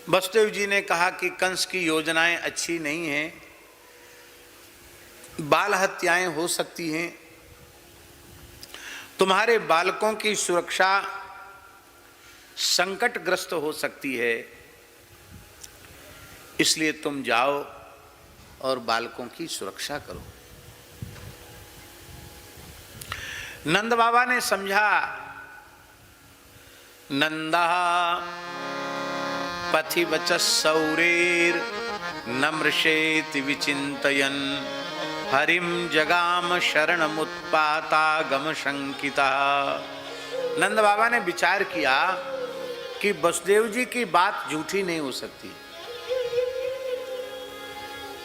वसुदेव जी ने कहा कि कंस की योजनाएं अच्छी नहीं हैं, बाल हत्याएं हो सकती हैं, तुम्हारे बालकों की सुरक्षा संकटग्रस्त हो सकती है, इसलिए तुम जाओ और बालकों की सुरक्षा करो। नंद बाबा ने समझा, नंदा पथि वचः सौरेर नमृषेति विचिन्तयन् हरिम जगाम शरणमुत्पातागम शंकिता। नंद बाबा ने विचार किया कि वसुदेव जी की बात झूठी नहीं हो सकती।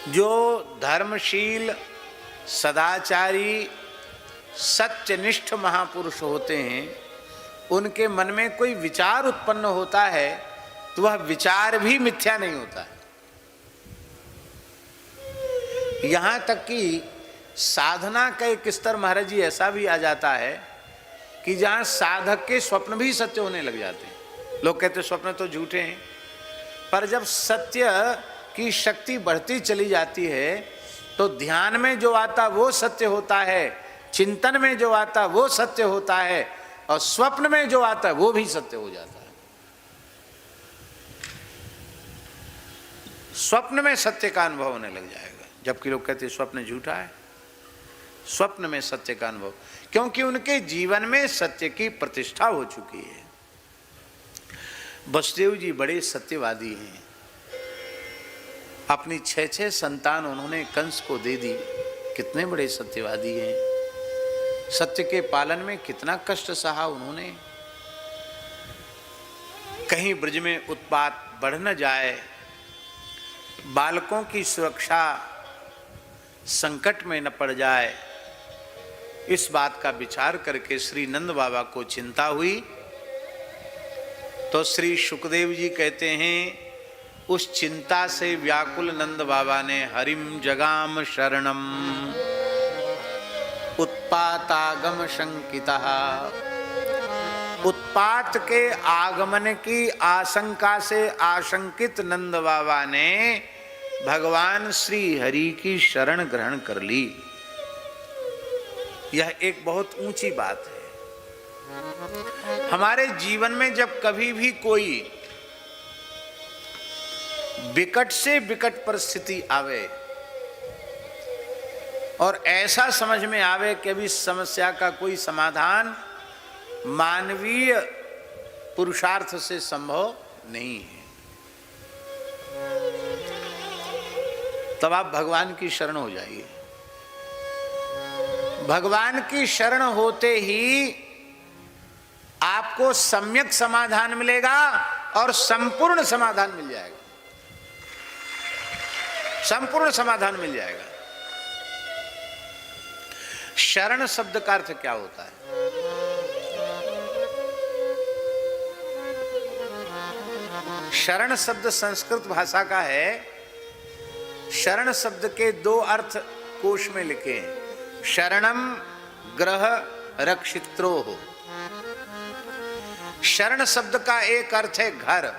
जो धर्मशील, सदाचारी, सत्यनिष्ठ महापुरुष होते हैं, उनके मन में कोई विचार उत्पन्न होता है तो वह विचार भी मिथ्या नहीं होता है। यहां तक कि साधना का एक स्तर महाराज जी ऐसा भी आ जाता है कि जहां साधक के स्वप्न भी सत्य होने लग जाते हैं। लोग कहते हैं स्वप्न तो झूठे हैं, पर जब सत्य की शक्ति बढ़ती चली जाती है तो ध्यान में जो आता वो सत्य होता है, चिंतन में जो आता वो सत्य होता है, और स्वप्न में जो आता है वो भी सत्य हो जाता है। स्वप्न में सत्य का अनुभव होने लग जाएगा, जबकि लोग कहते हैं स्वप्न झूठा है। स्वप्न में सत्य का अनुभव, क्योंकि उनके जीवन में सत्य की प्रतिष्ठा हो चुकी है। वसुदेव जी बड़े सत्यवादी हैं। अपनी 6 संतान उन्होंने कंस को दे दी। कितने बड़े सत्यवादी हैं। सत्य के पालन में कितना कष्ट सहा उन्होंने। कहीं ब्रज में उत्पात बढ़ न जाए, बालकों की सुरक्षा संकट में न पड़ जाए, इस बात का विचार करके श्री नंद बाबा को चिंता हुई। तो श्री सुखदेव जी कहते हैं, उस चिंता से व्याकुल नंद बाबा ने हरिम जगाम शरणम उत्पातागम शंकिता। उत्पात के आगमन की आशंका से आशंकित नंद बाबा ने भगवान श्री हरि की शरण ग्रहण कर ली। यह एक बहुत ऊंची बात है। हमारे जीवन में जब कभी भी कोई विकट से विकट परिस्थिति आवे और ऐसा समझ में आवे कि अभी समस्या का कोई समाधान मानवीय पुरुषार्थ से संभव नहीं है, तब आप भगवान की शरण हो जाइए। भगवान की शरण होते ही आपको सम्यक समाधान मिलेगा और संपूर्ण समाधान मिल जाएगा। संपूर्ण समाधान मिल जाएगा। शरण शब्द का अर्थ क्या होता है? शरण शब्द संस्कृत भाषा का है। शरण शब्द के 2 अर्थ कोश में लिखे हैं, शरणम ग्रह रक्षित्रोः। शरण शब्द का एक अर्थ है घर,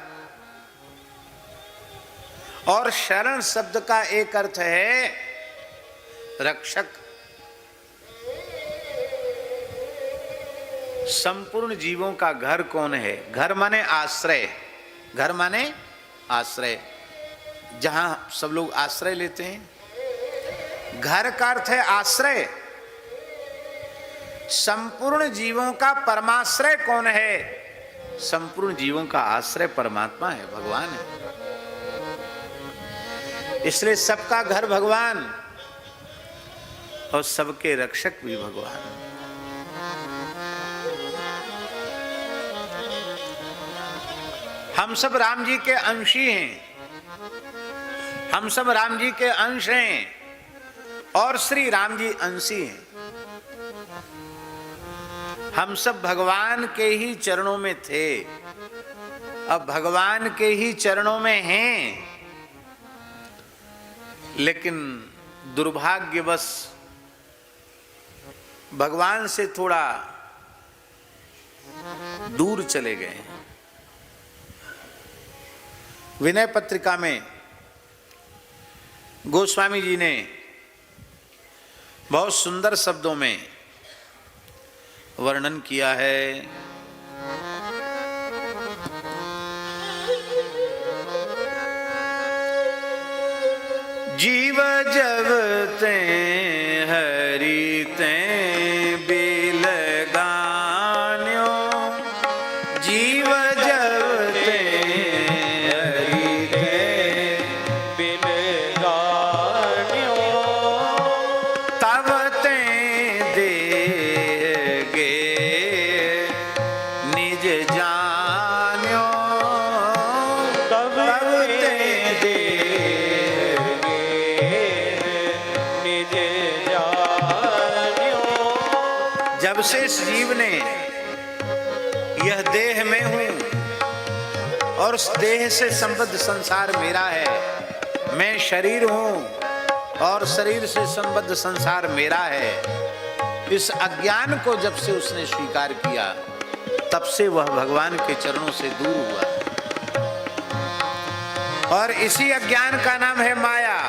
और शरण शब्द का एक अर्थ है रक्षक। संपूर्ण जीवों का घर कौन है? घर माने आश्रय। घर माने आश्रय, जहां सब लोग आश्रय लेते हैं। घर का अर्थ है आश्रय। संपूर्ण जीवों का परमाश्रय कौन है? संपूर्ण जीवों का आश्रय परमात्मा है, भगवान है। इसलिए सबका घर भगवान और सबके रक्षक भी भगवान। हम सब राम जी के अंशी हैं, हम सब राम जी के अंश हैं, और श्री राम जी अंशी हैं। हम सब भगवान के ही चरणों में थे, अब भगवान के ही चरणों में हैं, लेकिन दुर्भाग्यवश भगवान से थोड़ा दूर चले गए हैं। विनय पत्रिका में गोस्वामी जी ने बहुत सुंदर शब्दों में वर्णन किया है। जीव जब ते हरि ते बिल गान्यो, जीव जब ते हरि ते बिल गान्यो, तब ते देगे निज जान्यो, तब ते जब से इस जीव ने यह देह में हूं और उस देह से संबद्ध संसार मेरा है, मैं शरीर हूं और शरीर से संबद्ध संसार मेरा है, इस अज्ञान को जब से उसने स्वीकार किया तब से वह भगवान के चरणों से दूर हुआ। और इसी अज्ञान का नाम है माया।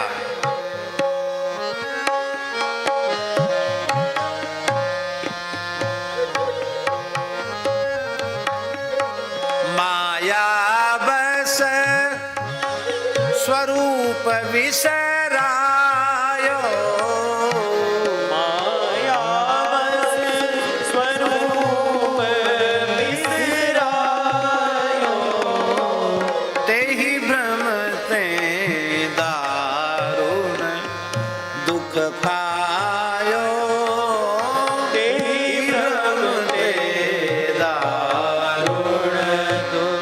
स्वरूप विसरायो, माया स्वरूप विसरायो, तेहि भ्रम ते दारुण दुख पायो, तेहि भ्रम ते दारुण दुख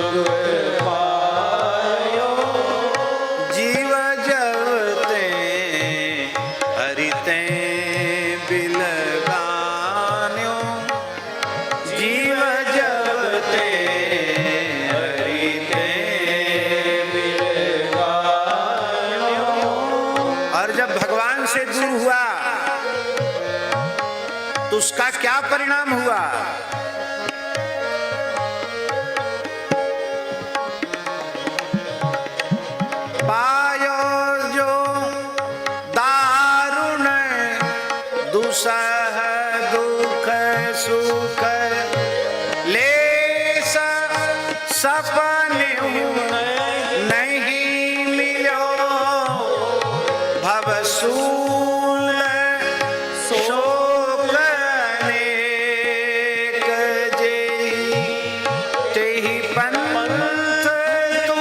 से दूर हुआ तो उसका क्या परिणाम हुआ? पायो जो दारुण दुसह दुख सुख ले सपने नहीं मिलो, भवसूल शोक अनेक जेहि, तेहि पंथ तू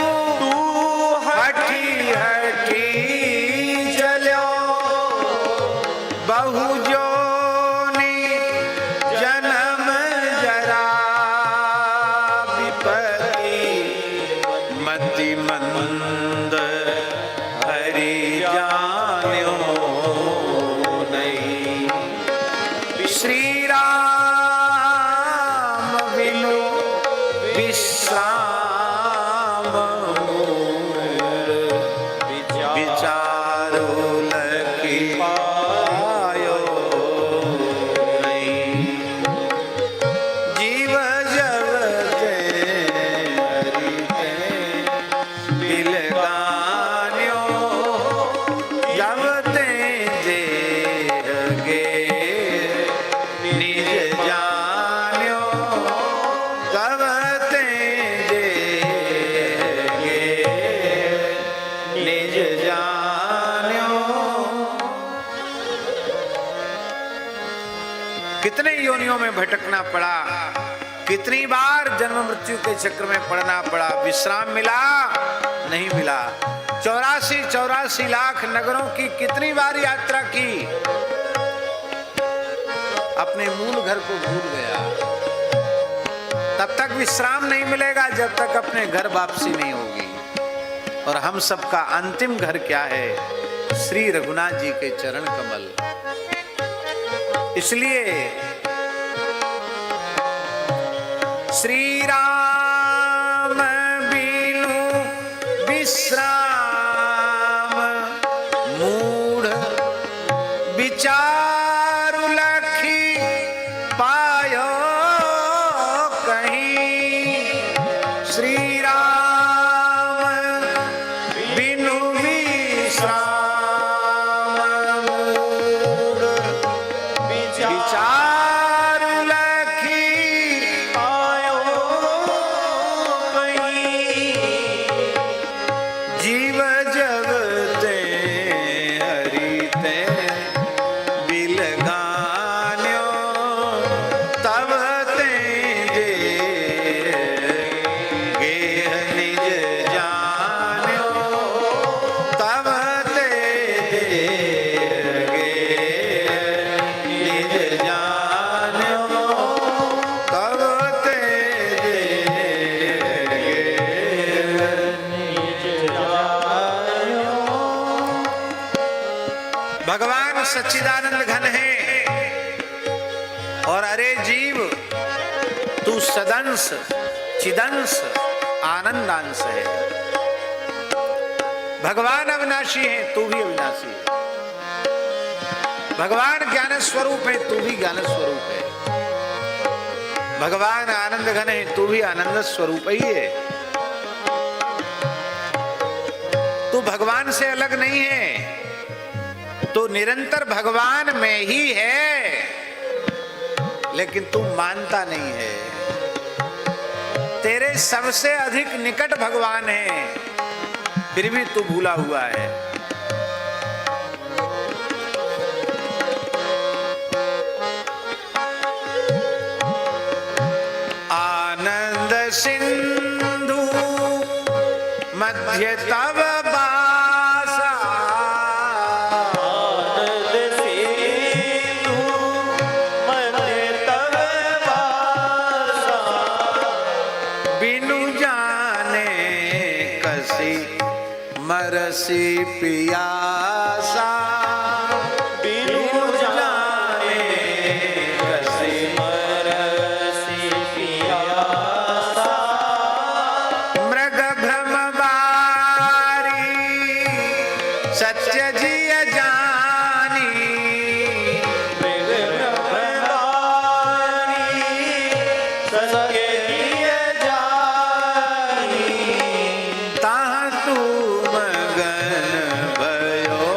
हठी हठी चलो, बहु जोनि जन्म जरा विपत्ति मति मंद हरि जान्यो नहीं, श्री राम बिनु विश्राम विचारो लखी पायो नहीं, जीव जब ते हरि ते बिल गान्यो, जब ते देगे निज जान्यो, तब ते देगे निज जान्यो। कितने योनियों में भटकना पड़ा, कितनी बार जन्म मृत्यु के चक्र में पड़ना पड़ा, विश्राम मिला नहीं मिला। 84 लाख नगरों की कितनी बार यात्रा की, अपने मूल घर को भूल गया। तब तक विश्राम नहीं मिलेगा जब तक अपने घर वापसी नहीं होगी। और हम सबका अंतिम घर क्या है? श्री रघुनाथ जी के चरण कमल। इसलिए श्री राम बिनु विश्राम, मूढ़ विचारु लखी पायो कहीं, श्री राम भगवान सच्चिदानंद घन है और अरे जीव तू सदंश चिदंश आनंदांश है। भगवान अविनाशी है, तू भी अविनाशी है। भगवान ज्ञान स्वरूप है, तू भी ज्ञान स्वरूप है। भगवान आनंद घन है, तू भी आनंद स्वरूप ही है। तू भगवान से अलग नहीं है, तू निरंतर भगवान में ही है, लेकिन तू मानता नहीं है। तेरे सबसे अधिक निकट भगवान है, फिर भी तू भूला हुआ है। आनंद सिंधु मध्य तव बासा, आनंद सिंधु मध्य तव बासा, बिनु जाने कसी मरसी पियासा, बिनु जाने कसी मरसी पियासा, मृग भ्रम बारी सत्य जिय जानी, मृग भ्रमवारी सत्य जिय जानी, ताह तू मगन भयो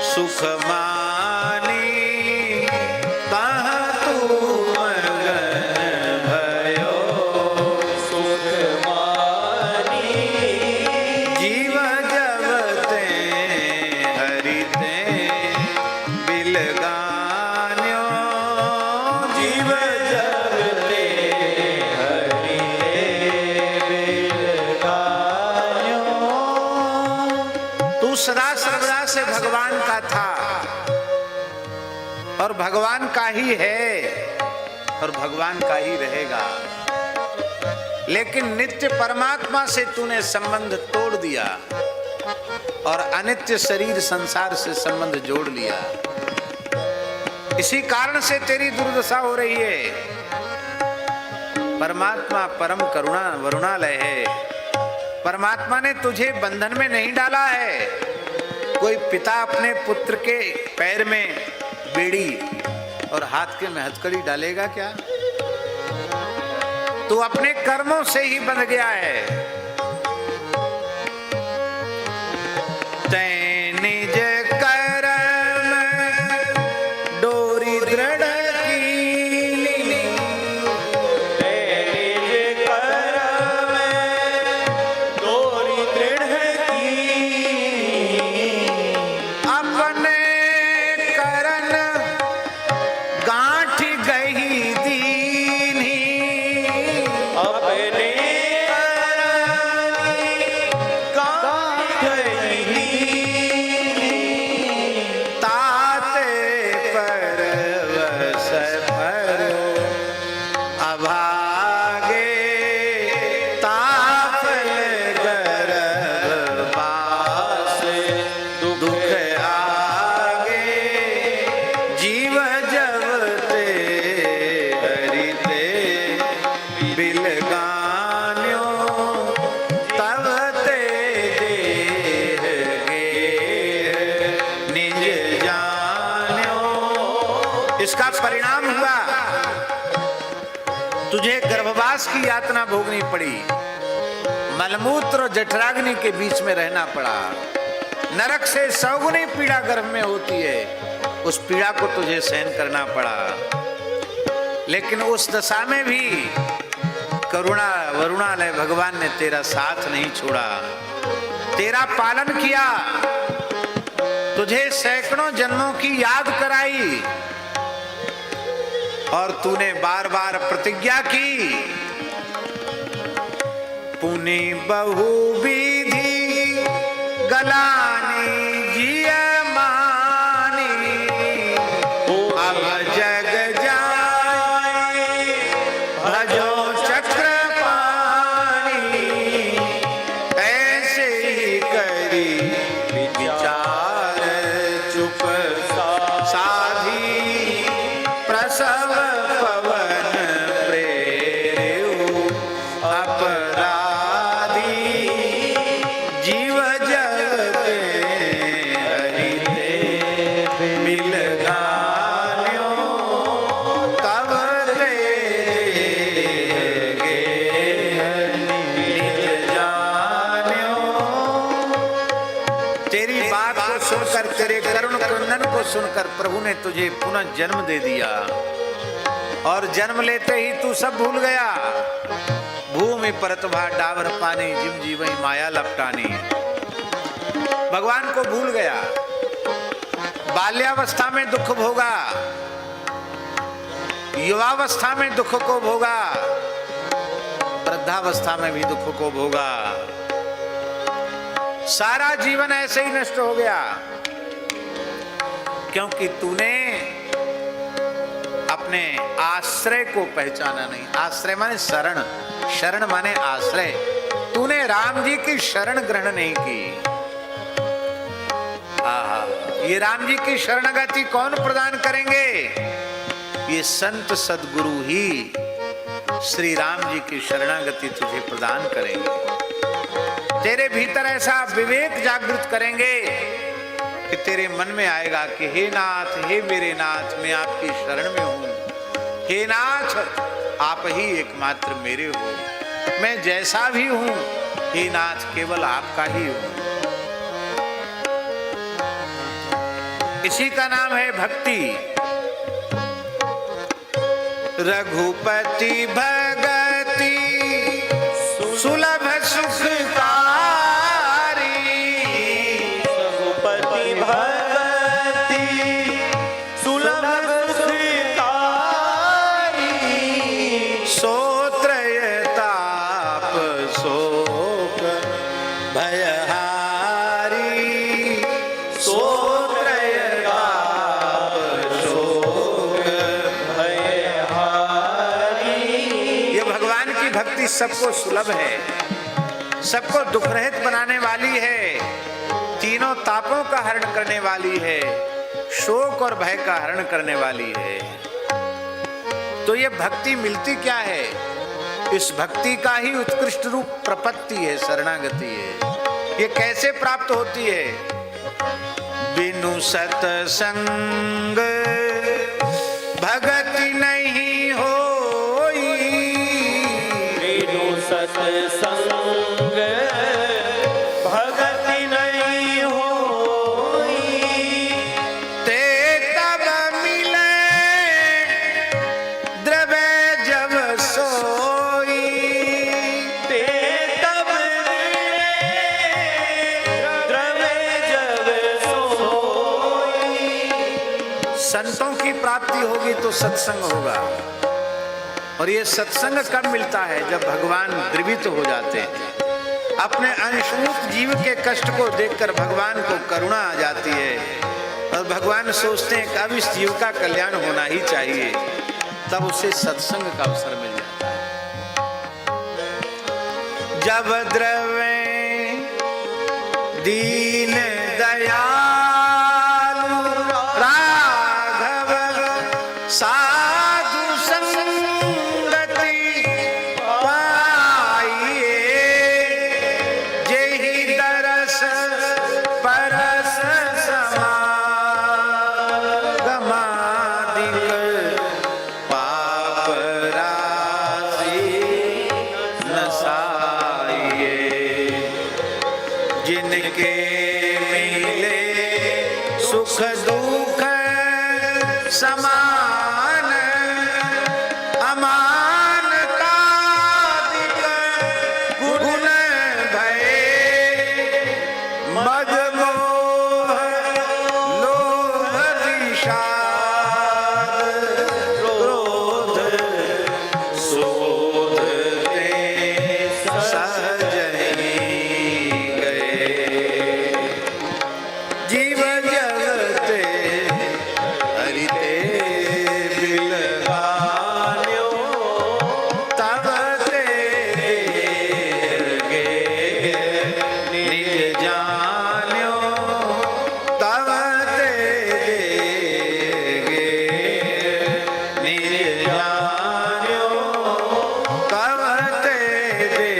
सुख मानी, ताह तू मगन भयो सुख मानी, जीव जगते हरिते बिलगान्यो, जीव जगते हरि बिलगान्यो। तू सदा सर्वदा से भगवान का था और भगवान का ही है और भगवान का ही रहेगा, लेकिन नित्य परमात्मा से तूने संबंध तोड़ दिया और अनित्य शरीर संसार से संबंध जोड़ लिया। इसी कारण से तेरी दुर्दशा हो रही है। परमात्मा परम करुणा वरुणालय है। परमात्मा ने तुझे बंधन में नहीं डाला है। कोई पिता अपने पुत्र के पैर में बेड़ी और हाथ के में हथकड़ी डालेगा क्या? तू अपने कर्मों से ही बंध गया है। तै निज कर्म डोरी दृढ़ कीनी, निज कर्म डोरी दृढ़ कीनी, अपने करन गांठ गही दीनी, अपने गांठ गही ताते परवश भरो अभागे, तापल गर्भ बास दुख आगे, जीव जबते हरिते बिलगान्यो, तब ते देह गे निज जान्यो। इसका परिणाम हुआ तुझे गर्भवास की यातना भोगनी पड़ी, मलमूत्र और जठराग्नि के बीच में रहना पड़ा। नरक से 100 गुनी पीड़ा गर्भ में होती है, उस पीड़ा को तुझे सहन करना पड़ा। लेकिन उस दशा में भी करुणा वरुणालय भगवान ने तेरा साथ नहीं छोड़ा, तेरा पालन किया, तुझे सैकड़ों जन्मों की याद कराई और तूने बार बार प्रतिज्ञा की, पुनि बहु विधि गलानी जिय मानी, अब जग जाए भजो चक्र पानी, ऐसे ही करी विचार चुप सुनकर प्रभु ने तुझे पुनः जन्म दे दिया और जन्म लेते ही तू सब भूल गया। भूमि परत भा डावर पानी जिम जीवई माया लपटानी। भगवान को भूल गया। बाल्यावस्था में दुख भोगा, युवावस्था में दुख को भोगा, वृद्धावस्था में भी दुख को भोगा। सारा जीवन ऐसे ही नष्ट हो गया क्योंकि तूने अपने आश्रय को पहचाना नहीं। आश्रय माने शरण, शरण माने आश्रय। तूने राम जी की शरण ग्रहण नहीं की। आहा, ये राम जी की शरणगति कौन प्रदान करेंगे? ये संत सद्गुरु ही श्री राम जी की शरणागति तुझे प्रदान करेंगे। तेरे भीतर ऐसा विवेक जागृत करेंगे कि तेरे मन में आएगा कि हे नाथ, हे मेरे नाथ, मैं आपकी शरण में हूं। हे नाथ, आप ही एकमात्र मेरे हो। मैं जैसा भी हूं, हे नाथ, केवल आपका ही हूं। इसी का नाम है भक्ति। रघुपति भगति सुलभ सुखकारी। रघुपति भगति सुलभ सुखकारी। सोत्रय ताप शोक भयहारी। सोत्रय ताप शोक भयहारी। ये भगवान की भक्ति सबको सुलभ है, सबको दुख रहित बनाने वाली है, तीनों तापों का हरण करने वाली है, शोक और भय का हरण करने वाली है। तो ये भक्ति मिलती क्या है? इस भक्ति का ही उत्कृष्ट रूप प्रपत्ति है, शरणागति है। ये कैसे प्राप्त होती है? बिनु सतसंग भगति नहीं होई। बिनु सत्संग भगति नहीं होई। ते तब मिले द्रव्य जब सोई। ते तब मिले द्रव्य जब सोई। संतों की प्राप्ति होगी तो सत्संग होगा। और ये सत्संग कब मिलता है? जब भगवान द्रवित हो जाते हैं। अपने अंशभूत जीव के कष्ट को देखकर भगवान को करुणा आ जाती है और भगवान सोचते हैं कि अब इस जीव का कल्याण होना ही चाहिए। तब उसे सत्संग का अवसर मिल जाता है। जब द्रव्य दीन दयालु राघव साधु संगति पाइए। जेहि दरस परस समागमादिक पाप राशि नसाइए। जिनके मिले सुख दुख समान अमानतादिक गुण भय। मद मोह लोभ विषाद क्रोध शोध ते सहजहि गए। जीव जगते हरिते बिलगान्यो। तब ते गे निज जान्यो। तब ते गे निज जान्यो। तब ते गे।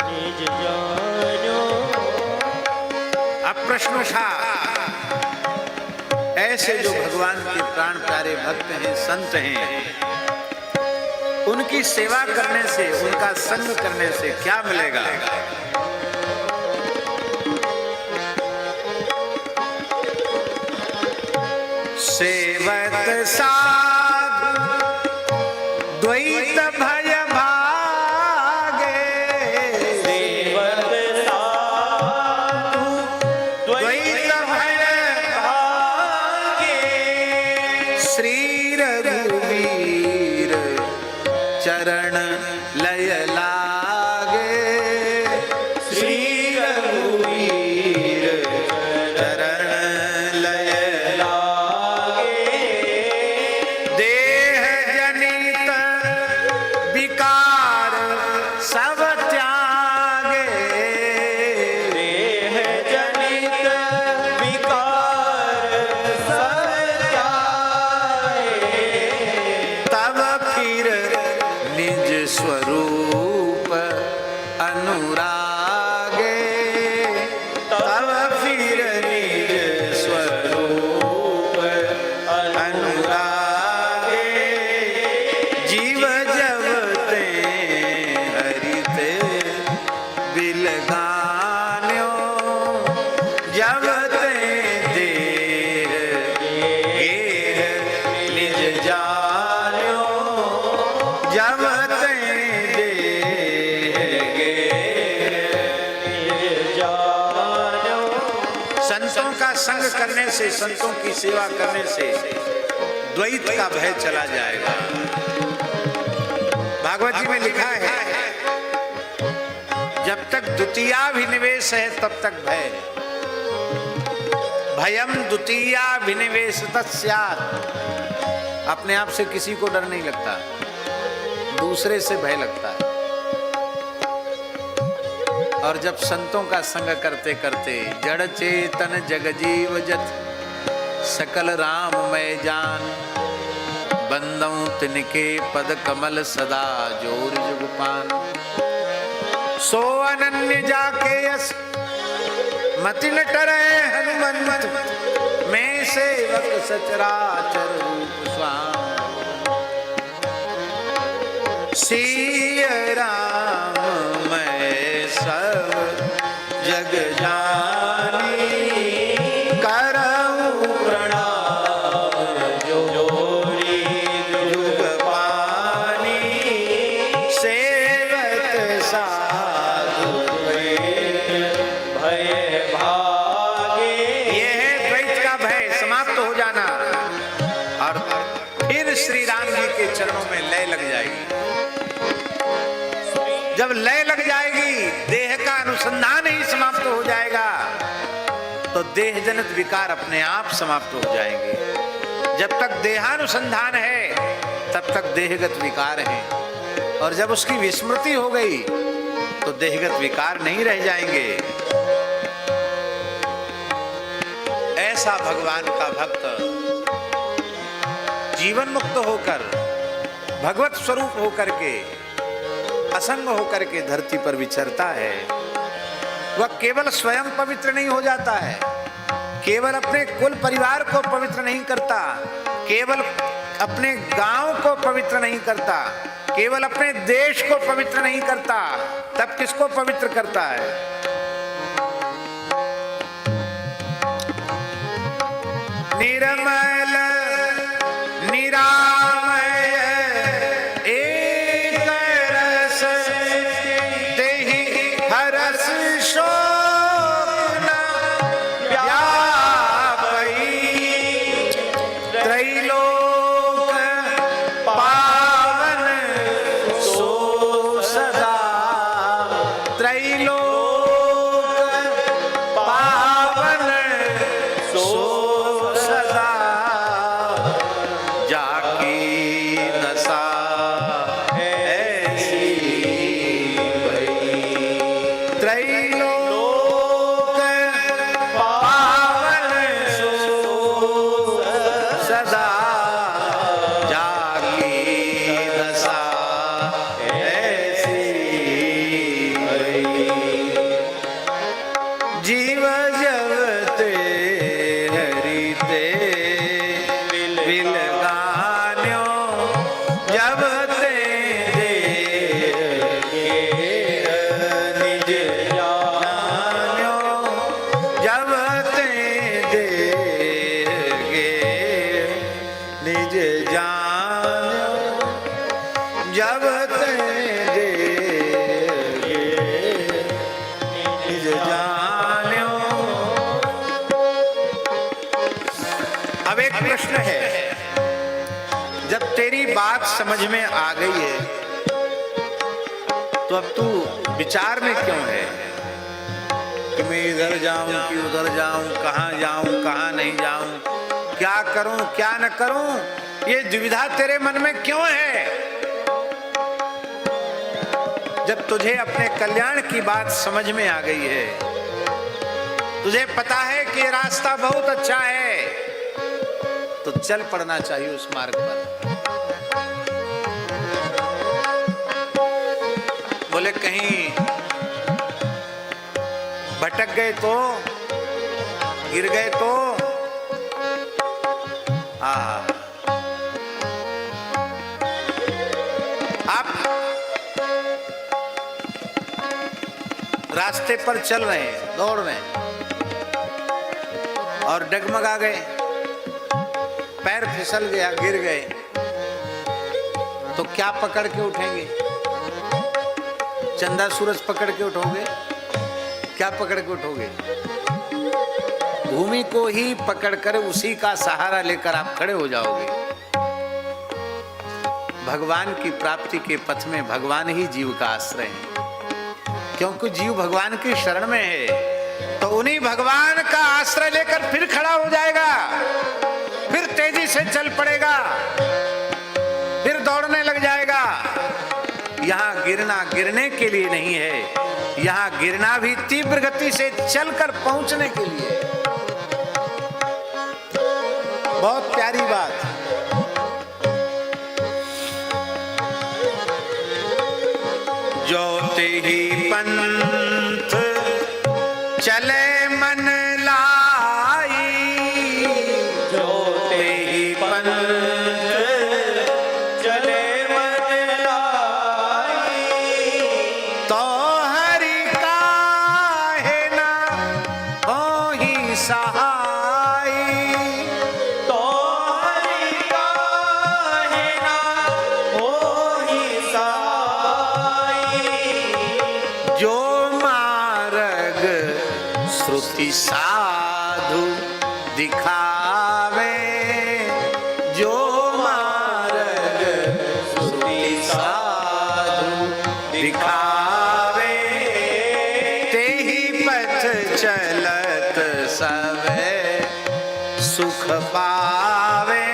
निज जान्यो। अब प्रश्न उठा, ऐसे जो भगवान के प्राण प्यारे भक्त हैं, संत हैं, उनकी सेवा करने से, उनका संग करने से क्या मिलेगा? लागे श्री रघुवीर चरण लय लागे देह जनित विकार सब त्यागे देह जनित विकार सब त्यागे तब फिर निज स्वरूप अनुरागे तब फिर निज स्वरूप अनुरागे जीव जब ते हरिते बिलगान्यो जब ते देह गेह निज जान्यो जब ते देह गेह जानो संतों का संग करने से संतों की सेवा करने से द्वैत का भय चला जाएगा। भागवत जी में लिखा है जब तक द्वितीयाभिनिवेश है तब तक भय है। भयम द्वितीयाभिनिवेशतः स्यात्। अपने आप से किसी को डर नहीं लगता, दूसरे से भय लगता है। और जब संतों का संग करते करते जड़ चेतन जग जीव जत सकल राम मैं जान बंदऊं तिनके पद कमल सदा जोर जुगपान सो अनन्य जाके यस मति न टरे हनुमंत मैं सेवक सचराचर रूप स्वाम सिय राम मैं सब जग जानी करऊं प्रणाम जोरी जुग पानी सेवत साधु भय भागे ये है द्वैत का भय समाप्त हो जाना। और फिर श्री राम जी के चरणों में लय लग जाएगी। जब लय लग जाएगी देह का अनुसंधान ही समाप्त हो जाएगा तो देह जनित विकार अपने आप समाप्त हो जाएंगे। जब तक देहानुसंधान है तब तक देहगत विकार है और जब उसकी विस्मृति हो गई तो देहगत विकार नहीं रह जाएंगे। ऐसा भगवान का भक्त जीवन मुक्त होकर भगवत स्वरूप होकर के असंग होकर के धरती पर विचरता है। वह केवल स्वयं पवित्र नहीं हो जाता है, केवल अपने कुल परिवार को पवित्र नहीं करता, केवल अपने गांव को पवित्र नहीं करता, केवल अपने देश को पवित्र नहीं करता, तब किसको पवित्र करता है? निर्मल निरामय एक रस देहि हरस शोक न व्यापई त्रैलोक पावन सो सदा त्रैलोक पावन सो सदा जाकी नशा ऐसी भई त्रैलोक पावन सो सदा जाकी नशा ऐसी भई जीव जगते हरिते बिलगान्यो जब ते निज जान्यो जब ते निज जान्यो जब ते निज जान्यो। अब एक प्रश्न है, जब तेरी बात समझ में आ गई है तो अब तू विचार में क्यों है कि मैं इधर जाऊं कि उधर जाऊं, कहां जाऊं कहां नहीं जाऊं, क्या करूं क्या न करूं, ये दुविधा तेरे मन में क्यों है? जब तुझे अपने कल्याण की बात समझ में आ गई है, तुझे पता है कि ये रास्ता बहुत अच्छा है, तो चल पड़ना चाहिए उस मार्ग पर। बोले कहीं भटक गए तो, गिर गए तो, आप रास्ते पर चल रहे हैं, दौड़ रहे हैं और डगमगा गए, पैर फिसल गया, गिर गए, तो क्या पकड़ के उठेंगे? चंदा सूरज पकड़ के उठोगे? क्या पकड़ के उठोगे? भूमि को ही पकड़कर उसी का सहारा लेकर आप खड़े हो जाओगे। भगवान की प्राप्ति के पथ में भगवान ही जीव का आश्रय है, क्योंकि जीव भगवान की शरण में है, तो उन्हीं भगवान का आश्रय लेकर फिर खड़ा हो जाएगा, फिर तेजी से चल पड़ेगा, फिर दौड़ने लग जाएगा। यहाँ गिरना गिरने के लिए नहीं है, यहाँ गिरना भी तीव्र गति से चलकर पहुंचने के लिए। बहुत प्यारी बात। जो ते ही पंथ चले मन लाई, जो ते ही पंथ चले मन लाई, तो हरि काहे ना होहि सहाय, तो हरि काहे ना होहि सहाय। जो मार्ग श्रुति साधु दिखावे, जो मार्ग श्रुति साधु दिखावे, ते ही पथ चलत सवे सुख पावे,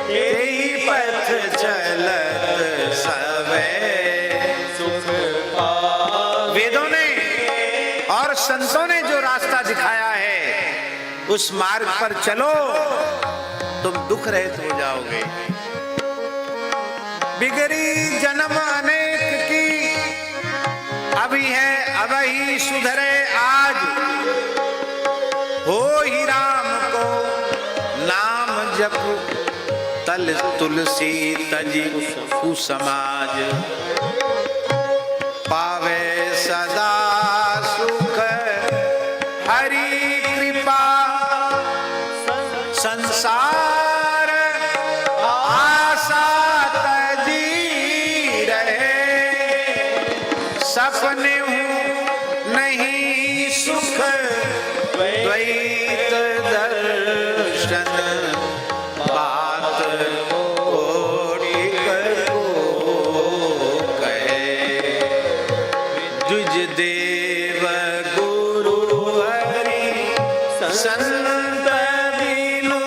ते ही पथ चलत सवे सुख पावे। वेदों ने और संतों ने जो रास्ता दिखाया है, उस मार्ग पर चलो, तुम दुख रहित हो जाओगे। बिगड़ी जन्म अनेक की, अभी है अबही सुधरे आज, हो ही राम को नाम जप, तल तुलसी तजी कुसमाज, पावे सदा सुख हरि कृपा, संसार आशा तजी रहे, सपने हूँ नहीं सुख द्वैत दर्शन, बात कोटि को कहे, द्विज देव गुरु हरि संत दीनु,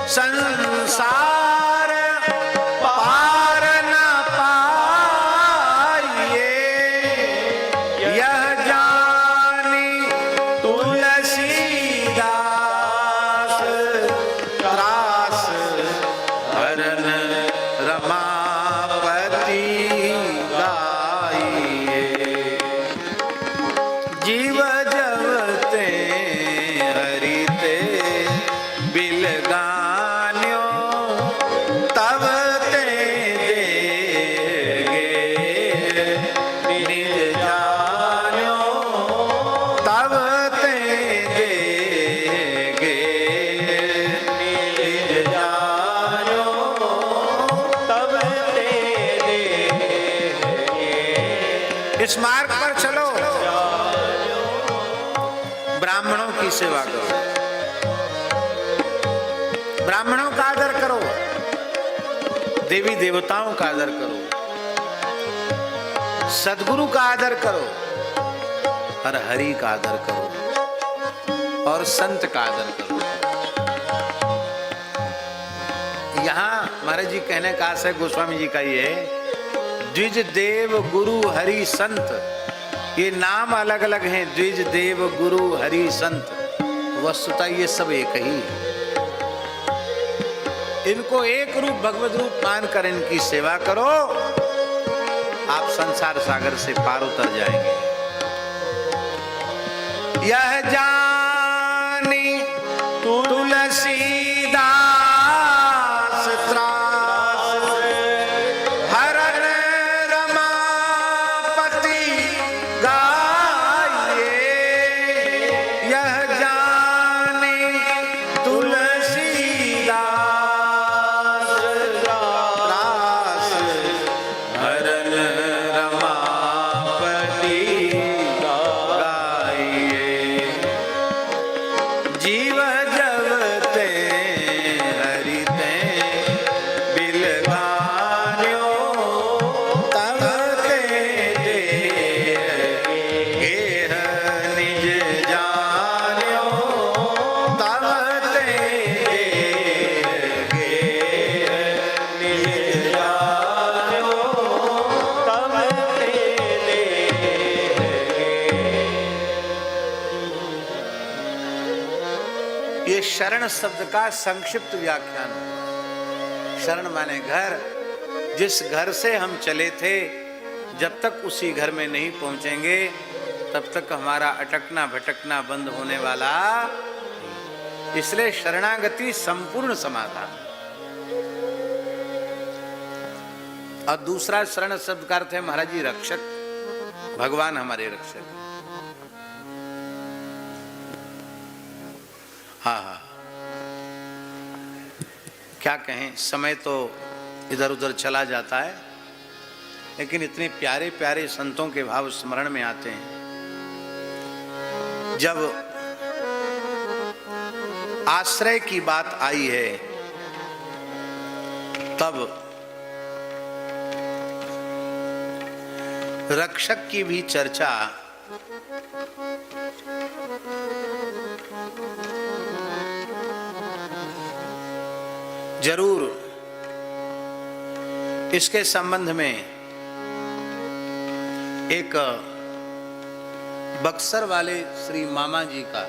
संसार पार न पाइए, यह जानी तुलसीदास त्रास हरन रमापति गाइए। जीव जवते हरिते बिलगान्यो, तब ते देगे निज जान्यो, तब ते देगे निज जान्यो, तब ते देगे। इस मार्ग पर चलो, ब्राह्मणों की सेवा करो, ब्राह्मणों का आदर करो, देवी देवताओं का आदर करो, सदगुरु का आदर करो और हरि का आदर करो और संत का आदर करो। यहां महाराज जी कहने का आशय गोस्वामी जी का ये द्विज देव गुरु हरि संत, ये नाम अलग अलग हैं, द्विज देव गुरु हरि संत, वस्तुतः ये सब एक ही है। इनको एक रूप भगवत रूप मानकर इनकी सेवा करो, आप संसार सागर से पार उतर जाएंगे। यह जानी तुलसीदास त्रास हरन रमापति गाये। यह जानी तुलसीदास त्रास हरन रमापति गाये। जीव जब ते हरि ते बिलगान्यो तब ते गेह निज जान्यो तब ते गेह निज जान्यो तब ये शरण शब्द का संक्षिप्त व्याख्यान है। शरण माने घर। जिस घर से हम चले थे, जब तक उसी घर में नहीं पहुंचेंगे तब तक हमारा अटकना भटकना बंद होने वाला। इसलिए शरणागति संपूर्ण समाधान। और दूसरा शरण शब्द का अर्थ है महाराज जी रक्षक, भगवान हमारे रक्षक। हाँ हाँ, क्या कहें, समय तो इधर उधर चला जाता है, लेकिन इतने प्यारे प्यारे संतों के भाव स्मरण में आते हैं। जब आश्रय की बात आई है तब रक्षक की भी चर्चा जरूर इसके संबंध में एक बक्सर वाले श्री मामा जी का,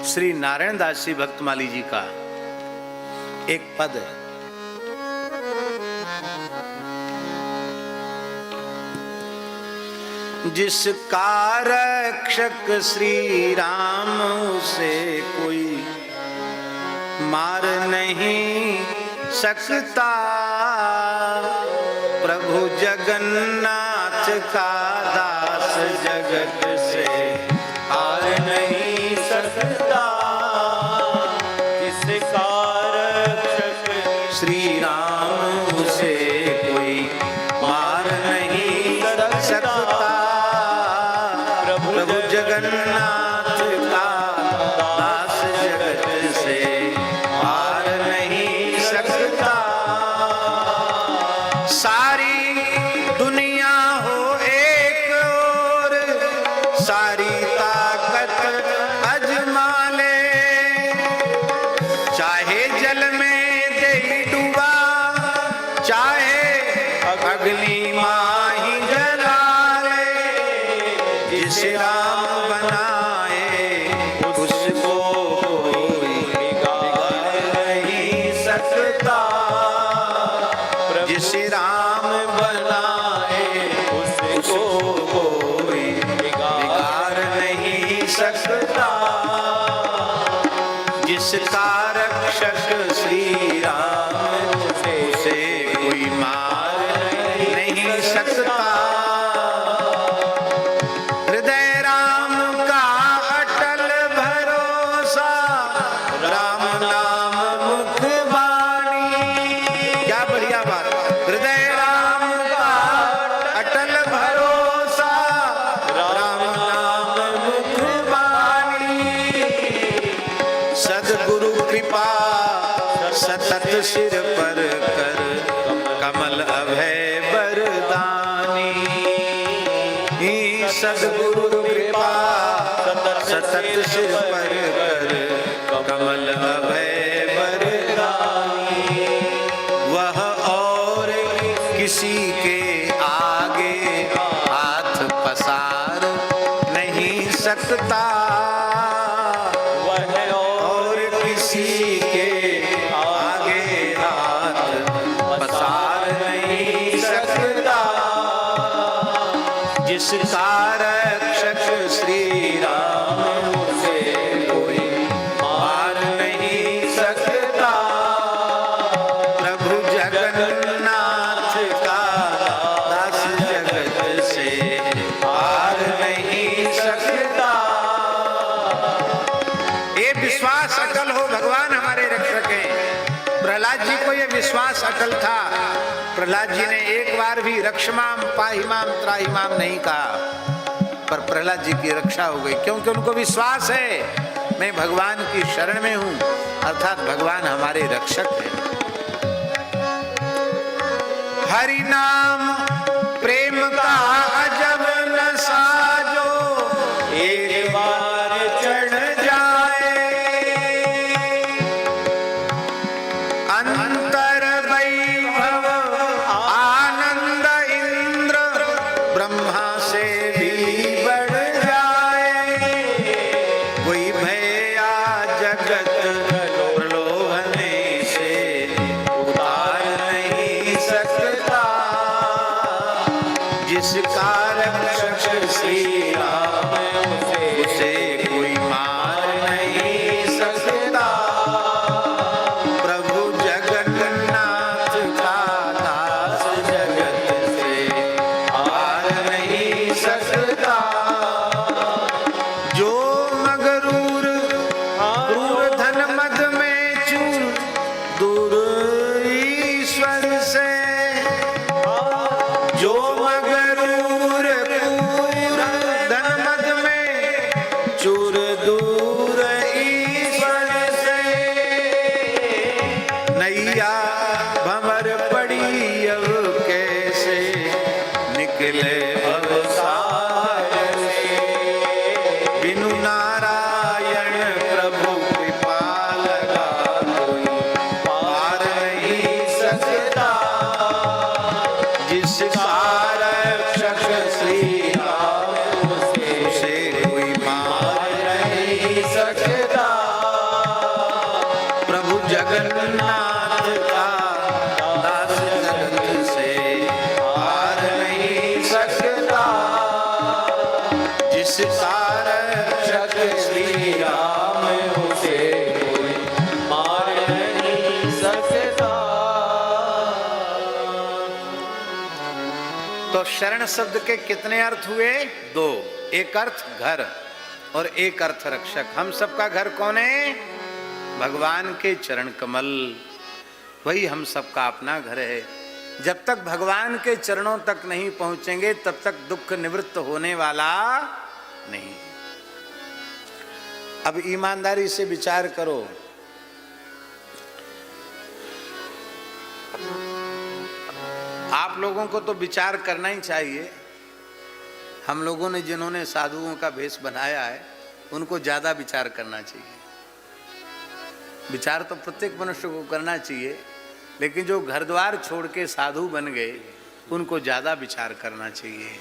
श्री नारायण दास जी भक्तमाली जी का एक पद है। जिसका रक्षक श्री राम उसे कोई मार नहीं सकता। प्रभु जगन्नाथ का दास जगत से हार नहीं सकता। जिसका रक्षक श्री राम उसे कोई मार नहीं सकता। प्रभु जगन्नाथ का दास जगत से हार नहीं सकता। सारी दुनिया हो एक और सारी ताकत अजमा ले, चाहे जल में दे डूबा चाहे अग्नि माही जला ले। जिसे राम बनाए उसको कोई बिगाड़ नहीं सकता। जिसे राम बनाए उसको कोई बिगाड़ नहीं सकता। जिसका रक्षक श्री राम उसे कोई मार नहीं सकता। हृदय राम का अटल भरोसा, राम नाम मुख वाणी। क्या बढ़िया बात। हृदय राम का अटल भरोसा, राम नाम मुख वाणी। सद्गुरु कृपा सत सद्गुरु कृपा सतत सिर पर कर कमल अभय बरदाई। वह और किसी के आगे हाथ पसार नहीं सकता, वह और किसी के आगे हाथ पसार नहीं सकता। जिसका रक्षक श्री राम उसे कोई मार नहीं सकता। प्रभु जगन्नाथ का दास जगत से हार नहीं सकता। ये विश्वास अटल हो, भगवान हमारे रक्षक हैं। प्रहलाद जी को ये विश्वास अटल था। प्रहलाद जी ने एक बार भी रक्षमाम पाहिमाम त्राहिमाम नहीं कहा, पर प्रहलाद जी की रक्षा हो गई, क्योंकि उनको विश्वास है मैं भगवान की शरण में हूं, अर्थात भगवान हमारे रक्षक हैं। हरि नाम प्रेम का अजब नशा जो एक बार चढ़ जाए, अंतर वैभव आनंद इंद्र ब्रह्मा से भी बढ़ जाए। कोई भैया जगत प्रलोभने से उतार नहीं सकता। जिसका रक्षक श्री राम उसे कोई मार नहीं सकता। प्रभु जगन्नाथ का दास जगत से हार नहीं सकता। जो मगरूर क्रूर धन मद में चूर दूर ईश्वर से, जो मगरूर क्रूर धन मद में चूर दूर ईश्वर से, नैया भंवर पड़ी अब कैसे निकले भवसागर से। बिनु नारायण प्रभु कृपा लगा कोई पार नहीं सकता। जिसका रक्षक श्री राम उसे कोई मार नहीं सकता। प्रभु जगन्नाथ का दास जगत से हार नहीं सकता। जिसका रक्षक श्री राम उसे कोई मार नहीं सकता। तो शरण शब्द के कितने अर्थ हुए? दो। एक अर्थ घर और एक अर्थ रक्षक। हम सबका घर कौन है? भगवान के चरण कमल, वही हम सबका अपना घर है। जब तक भगवान के चरणों तक नहीं पहुंचेंगे तब तक दुख निवृत्त होने वाला नहीं। अब ईमानदारी से विचार करो, आप लोगों को तो विचार करना ही चाहिए। हम लोगों ने जिन्होंने साधुओं का भेष बनाया है उनको ज्यादा विचार करना चाहिए। विचार तो प्रत्येक मनुष्य को करना चाहिए, लेकिन जो घर द्वार छोड़ के साधु बन गए उनको ज्यादा विचार करना चाहिए।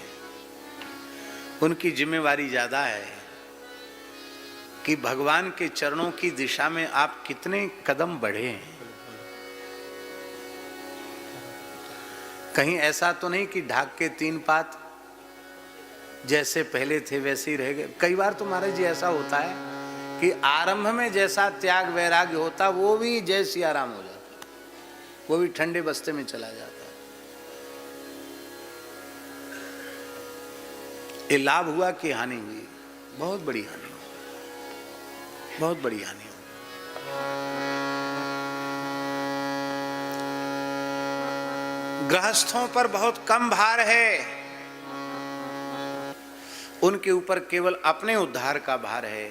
उनकी जिम्मेवारी ज्यादा है कि भगवान के चरणों की दिशा में आप कितने कदम बढ़े हैं। कहीं ऐसा तो नहीं कि ढाक के तीन पात जैसे पहले थे वैसे ही रह गए। कई बार तो महाराज जी ऐसा होता है कि आरंभ में जैसा त्याग वैराग्य होता वो भी जैसी आराम हो जाता, वो भी ठंडे बस्ते में चला जाता। ये लाभ हुआ कि हानि हुई? बहुत बड़ी हानि हुई, बहुत बड़ी हानि हुई। गृहस्थों पर बहुत कम भार है, उनके ऊपर केवल अपने उद्धार का भार है,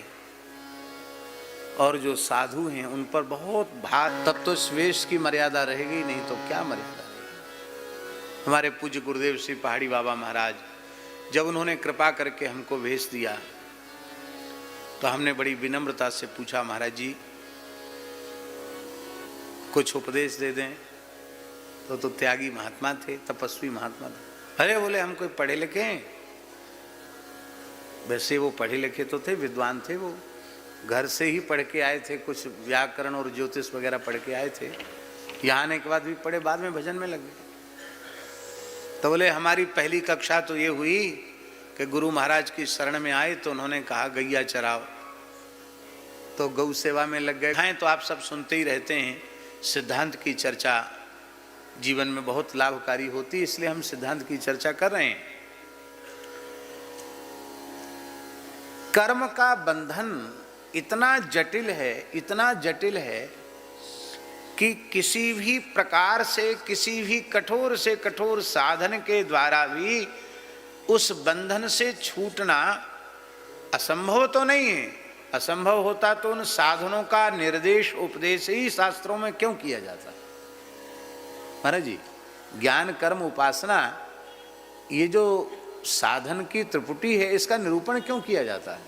और जो साधु हैं उन पर बहुत भार। तब तो स्वेश की मर्यादा रहेगी, नहीं तो क्या मर्यादा रहेगी। हमारे पूज्य गुरुदेव श्री पहाड़ी बाबा महाराज जब उन्होंने कृपा करके हमको भेज दिया तो हमने बड़ी विनम्रता से पूछा, महाराज जी कुछ उपदेश दे दें। तो त्यागी महात्मा थे, तपस्वी महात्मा थे। अरे बोले हम कोई पढ़े लिखे हैं? वैसे वो पढ़े लिखे तो थे, विद्वान थे, वो घर से ही पढ़ के आए थे, कुछ व्याकरण और ज्योतिष वगैरह पढ़ के आए थे। यहाँ आने के बाद भी पढ़े, बाद में भजन में लग गए। तो बोले हमारी पहली कक्षा तो ये हुई कि गुरु महाराज की शरण में आए तो उन्होंने कहा गैया चराओ, तो गौ सेवा में लग गए। हैं तो आप सब सुनते ही रहते हैं, सिद्धांत की चर्चा जीवन में बहुत लाभकारी होती है, इसलिए हम सिद्धांत की चर्चा कर रहे हैं। कर्म का बंधन इतना जटिल है, इतना जटिल है कि किसी भी प्रकार से, किसी भी कठोर से कठोर साधन के द्वारा भी उस बंधन से छूटना असंभव तो नहीं है। असंभव होता तो उन साधनों का निर्देश, उपदेश ही शास्त्रों में क्यों किया जाता? महाराज जी, ज्ञान कर्म उपासना, ये जो साधन की त्रिपुटी है, इसका निरूपण क्यों किया जाता है?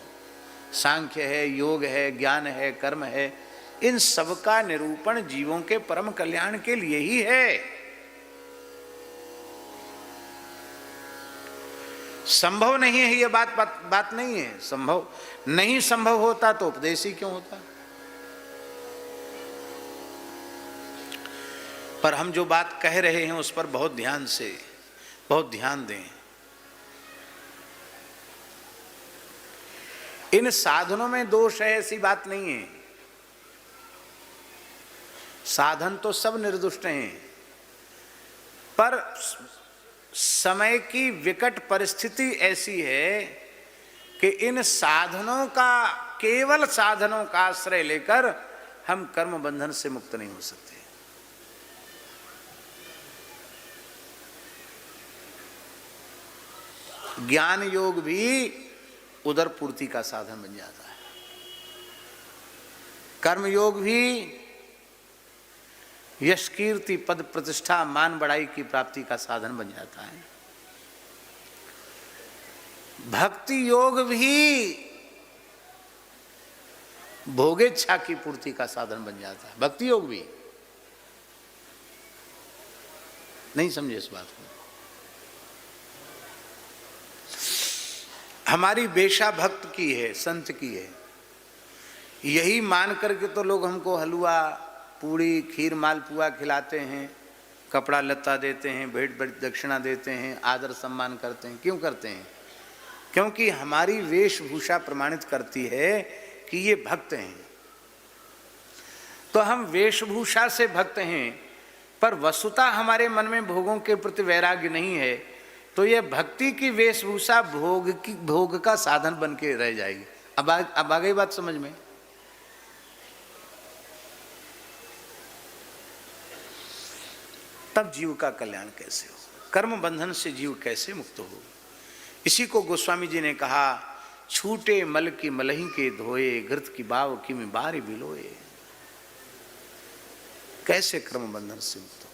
सांख्य है, योग है, ज्ञान है, कर्म है, इन सब का निरूपण जीवों के परम कल्याण के लिए ही है। संभव नहीं है ये बात नहीं है। संभव नहीं, संभव होता तो उपदेश ही क्यों होता? पर हम जो बात कह रहे हैं उस पर बहुत ध्यान दें। इन साधनों में दोष है ऐसी बात नहीं है। साधन तो सब निर्दुष्ट हैं, पर समय की विकट परिस्थिति ऐसी है कि इन साधनों का, केवल साधनों का आश्रय लेकर हम कर्म बंधन से मुक्त नहीं हो सकते। ज्ञान योग भी उदर पूर्ति का साधन बन जाता है, कर्म योग भी यश कीर्ति पद प्रतिष्ठा मान बढ़ाई की प्राप्ति का साधन बन जाता है। भक्ति योग भी भोगेच्छा की पूर्ति का साधन बन जाता है। भक्ति योग भी, नहीं समझे इस बात को? हमारी बेशा भक्त की है, संत की है, यही मान करके तो लोग हमको हलवा पूड़ी खीर मालपुआ खिलाते हैं, कपड़ा लत्ता देते हैं, भेंट दक्षिणा देते हैं, आदर सम्मान करते हैं। क्यों करते हैं? क्योंकि हमारी वेशभूषा प्रमाणित करती है कि ये भक्त हैं। तो हम वेशभूषा से भक्त हैं, पर वस्तुतः हमारे मन में भोगों के प्रति वैराग्य नहीं है। तो ये भक्ति की वेशभूषा भोग का साधन बन के रह जाएगी। अब आ गई बात समझ में? तब जीव का कल्याण कैसे हो? कर्म बंधन से जीव कैसे मुक्त हो? इसी को गोस्वामी जी ने कहा, छूटे मल की मलही के धोए, घृत की बाव की में बारी बिलोए। कैसे कर्म बंधन से मुक्त हो?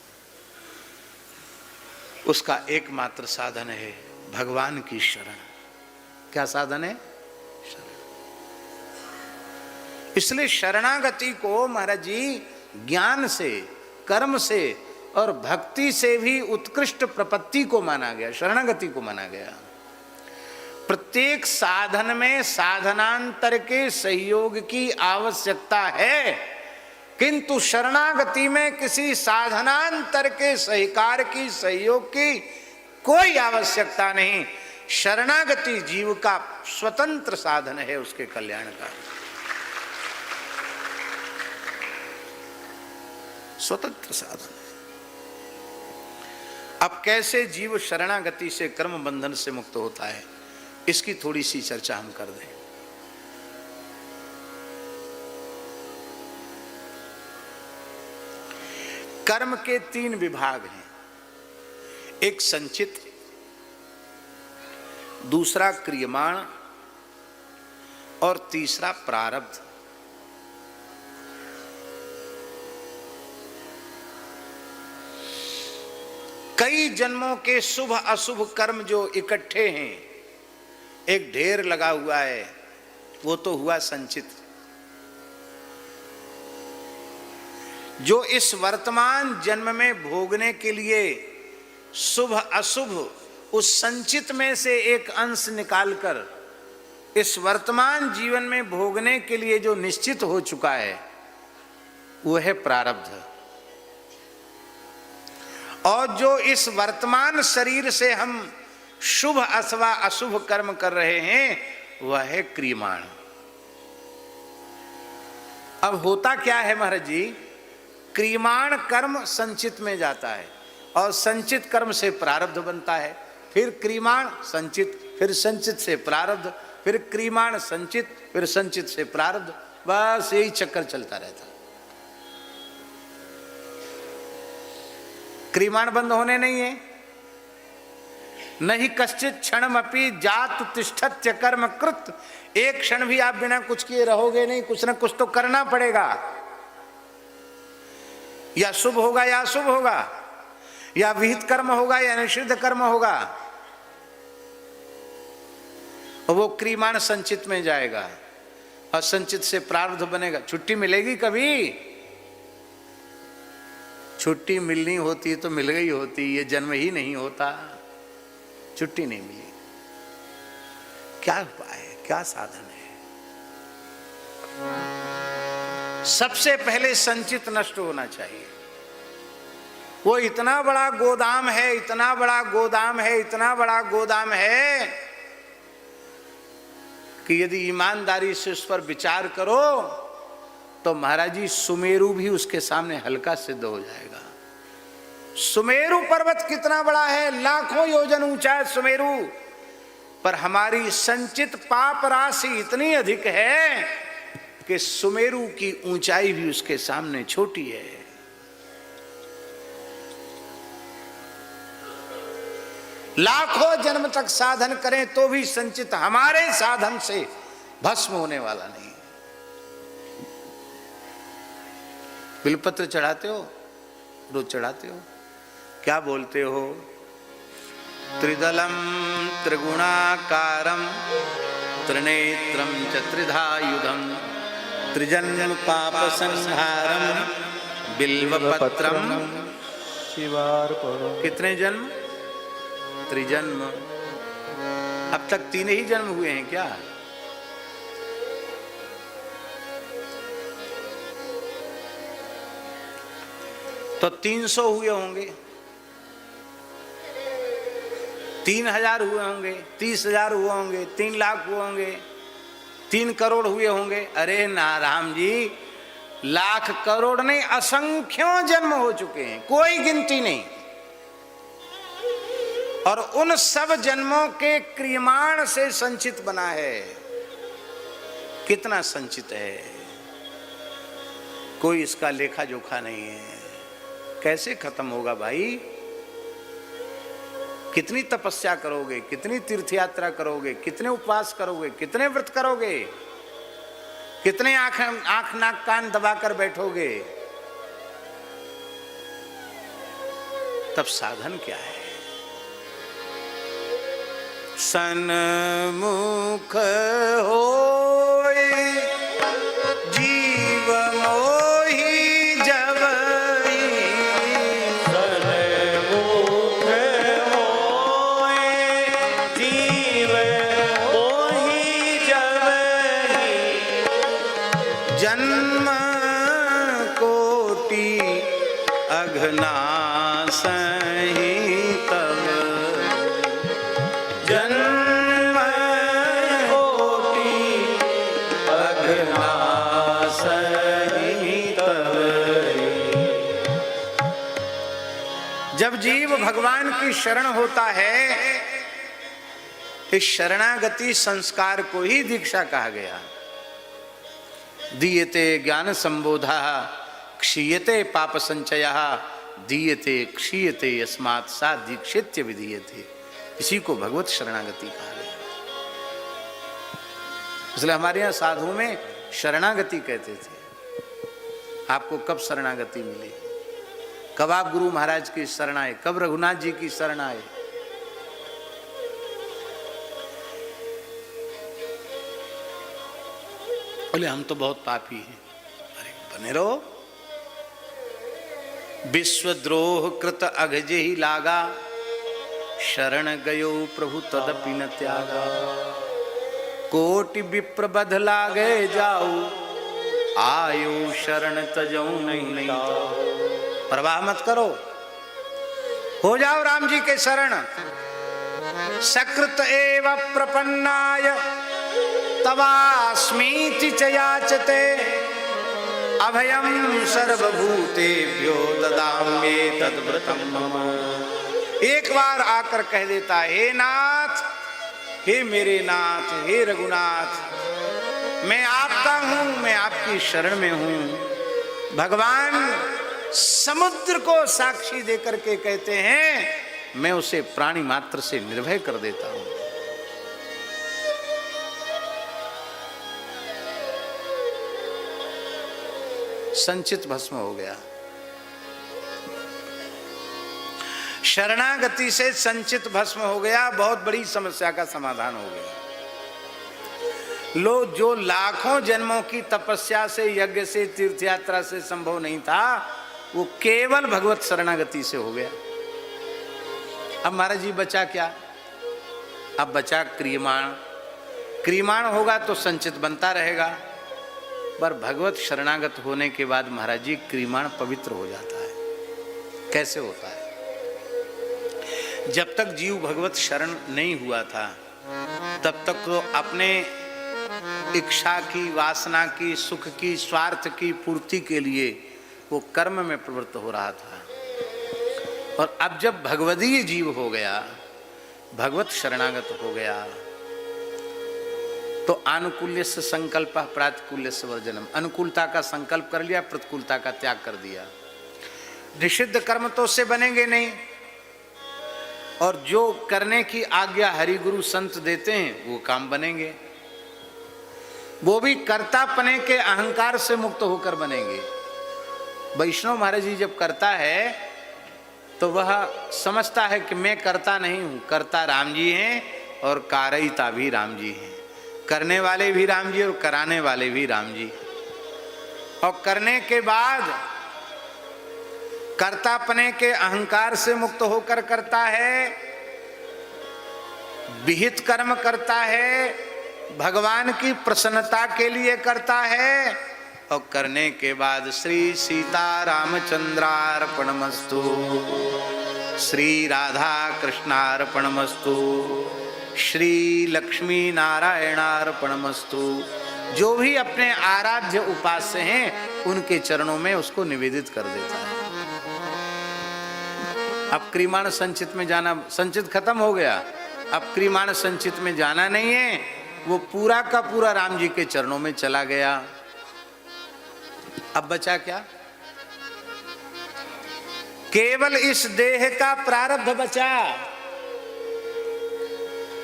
उसका एकमात्र साधन है भगवान की शरण। क्या साधन है? शरण। इसलिए शरणागति को महाराज जी ज्ञान से, कर्म से और भक्ति से भी उत्कृष्ट प्रपत्ति को माना गया, शरणागति को माना गया। प्रत्येक साधन में साधनांतर के सहयोग की आवश्यकता है, किंतु शरणागति में किसी साधनांतर के सहकार की, सहयोग की कोई आवश्यकता नहीं। शरणागति जीव का स्वतंत्र साधन है उसके कल्याण का, स्वतंत्र साधन। अब कैसे जीव शरणागति से कर्म बंधन से मुक्त होता है, इसकी थोड़ी सी चर्चा हम कर दें। कर्म के 3 विभाग हैं, एक संचित, दूसरा क्रियमाण और तीसरा प्रारब्ध। कई जन्मों के शुभ अशुभ कर्म जो इकट्ठे हैं, एक ढेर लगा हुआ है, वो तो हुआ संचित। जो इस वर्तमान जन्म में भोगने के लिए शुभ अशुभ उस संचित में से एक अंश निकालकर इस वर्तमान जीवन में भोगने के लिए जो निश्चित हो चुका है वो है प्रारब्ध। और जो इस वर्तमान शरीर से हम शुभ अथवा अशुभ कर्म कर रहे हैं वह है क्रियमाण। अब होता क्या है महाराज जी, क्रियमाण कर्म संचित में जाता है और संचित कर्म से प्रारब्ध बनता है, फिर क्रियमाण संचित, फिर संचित से प्रारब्ध, फिर क्रियमाण संचित, फिर संचित से प्रारब्ध, बस यही चक्कर चलता रहता। क्रियमाण बंद होने नहीं है। नहीं कश्चित क्षणमपि जात तिष्ठत्य कर्म कृत, एक क्षण भी आप बिना कुछ किए रहोगे नहीं, कुछ ना कुछ तो करना पड़ेगा। या शुभ होगा या अशुभ होगा, या विहित कर्म होगा या निषिद्ध कर्म होगा, और वो क्रियमाण संचित में जाएगा और संचित से प्रारब्ध बनेगा। छुट्टी मिलेगी कभी? छुट्टी मिलनी होती तो मिल गई होती, ये जन्म ही नहीं होता, छुट्टी नहीं मिली। क्या उपाय है, क्या साधन है? सबसे पहले संचित नष्ट होना चाहिए। वो इतना बड़ा गोदाम है, इतना बड़ा गोदाम है, इतना बड़ा गोदाम है कि यदि ईमानदारी से उस पर विचार करो तो महाराज जी सुमेरु भी उसके सामने हल्का सिद्ध हो जाएगा। सुमेरु पर्वत कितना बड़ा है, लाखों योजन ऊंचा है सुमेरु, पर हमारी संचित पाप राशि इतनी अधिक है कि सुमेरु की ऊंचाई भी उसके सामने छोटी है। लाखों जन्म तक साधन करें तो भी संचित हमारे साधन से भस्म होने वाला नहीं। बिलपत्र चढ़ाते हो, रोज चढ़ाते हो, क्या बोलते हो? त्रिदलम त्रिगुणाकारम त्रिनेत्रम च त्रिधायुधम त्रिजन्म पाप संहारम बिल्वपत्रम शिवार्पणम। कितने जन्म? त्रिजन्म। अब तक 3 ही जन्म हुए हैं क्या? तो 300 हुए होंगे, 3000 हुए होंगे, 30,000 हुए होंगे, 3 लाख हुए होंगे, 3 करोड़ हुए होंगे। अरे नाराम जी, लाख करोड़ नहीं, असंख्यों जन्म हो चुके हैं, कोई गिनती नहीं। और उन सब जन्मों के क्रियमाण से संचित बना है। कितना संचित है, कोई इसका लेखा जोखा नहीं है। कैसे खत्म होगा भाई? कितनी तपस्या करोगे, कितनी तीर्थ यात्रा करोगे, कितने उपवास करोगे, कितने व्रत करोगे, कितने आंख नाक कान दबाकर बैठोगे? तब साधन क्या है? सन्मुख होए जीव मोहि जवई, सन्मुख होए जीव मोहि जवई, जन्म कोटि अघनासहि तब, जन्म कोटि अघनासहि तब। जब जीव भगवान की शरण होता है, इस शरणागति संस्कार को ही दीक्षा कहा गया। दीयते ज्ञान संबोधा क्षीयते पाप संचयः, दीयते क्षीयते यस्मात् सा दीक्षित्य विधीयते। इसी को भगवत शरणागति कहा गया। इसलिए हमारे यहाँ साधु में शरणागति कहते थे। आपको कब शरणागति मिली? कब आप गुरु महाराज की शरण आए? कब रघुनाथ जी की शरण आए? बोले हम तो बहुत पापी हैं। अरे बने रहो। विश्वद्रोह कृत अघजे ही लागा, शरण गयो प्रभु तदपि न त्यागा। कोटि विप्र बध लागे जाऊ, आयु शरण तजऊ नहीं ताऊ। परवाह मत करो, हो जाओ राम जी के शरण। सकृत एव प्रपन्नाय तवास्मीति च याचते, अभयं सर्वभूतेभ्यो ददाम्ये तद्व्रतं मम। एक बार आकर कह देता, हे नाथ, हे मेरे नाथ, हे रघुनाथ, मैं आपका हूं, मैं आपकी शरण में हूं। भगवान समुद्र को साक्षी देकर के कहते हैं, मैं उसे प्राणी मात्र से निर्भय कर देता हूं। संचित भस्म हो गया। शरणागति से संचित भस्म हो गया, बहुत बड़ी समस्या का समाधान हो गया। लो जो लाखों जन्मों की तपस्या से, यज्ञ से, तीर्थ यात्रा से संभव नहीं था, वो केवल भगवत शरणागति से हो गया। अब महाराज जी बचा क्या? अब बचा क्रियमाण। क्रियमाण होगा तो संचित बनता रहेगा, पर भगवत शरणागत होने के बाद महाराज जी क्रियमाण पवित्र हो जाता है। कैसे होता है? जब तक जीव भगवत शरण नहीं हुआ था, तब तक तो अपने इच्छा की, वासना की, सुख की, स्वार्थ की पूर्ति के लिए वो कर्म में प्रवृत्त हो रहा था। और अब जब भगवदीय जीव हो गया, भगवत शरणागत हो गया, तो अनुकूल्य से संकल्प, प्रातिकूल्य से वर्जनम। अनुकूलता का संकल्प कर लिया, प्रतिकूलता का त्याग कर दिया। निषिद्ध कर्म तो उससे बनेंगे नहीं, और जो करने की आज्ञा हरि गुरु संत देते हैं वो काम बनेंगे। वो भी कर्तापने के अहंकार से मुक्त होकर बनेंगे। वैष्णव महाराज जी जब करता है तो वह समझता है कि मैं करता नहीं हूं, करता राम जी हैं और कारयिता भी राम जी हैं। करने वाले भी राम जी और कराने वाले भी राम जी। और करने के बाद कर्तापने के अहंकार से मुक्त होकर करता है, विहित कर्म करता है, भगवान की प्रसन्नता के लिए करता है, और करने के बाद श्री सीता रामचंद्रार्पणमस्तु, श्री राधा कृष्णार्पणमस्तु, श्री लक्ष्मी नारायणार्पणमस्तु। जो भी अपने आराध्य उपास्य हैं उनके चरणों में उसको निवेदित कर देता है। अब क्रियमाण संचित में जाना, संचित खत्म हो गया, अब क्रियमाण संचित में जाना नहीं है, वो पूरा का पूरा राम जी के चरणों में चला गया। अब बचा क्या? केवल इस देह का प्रारब्ध बचा,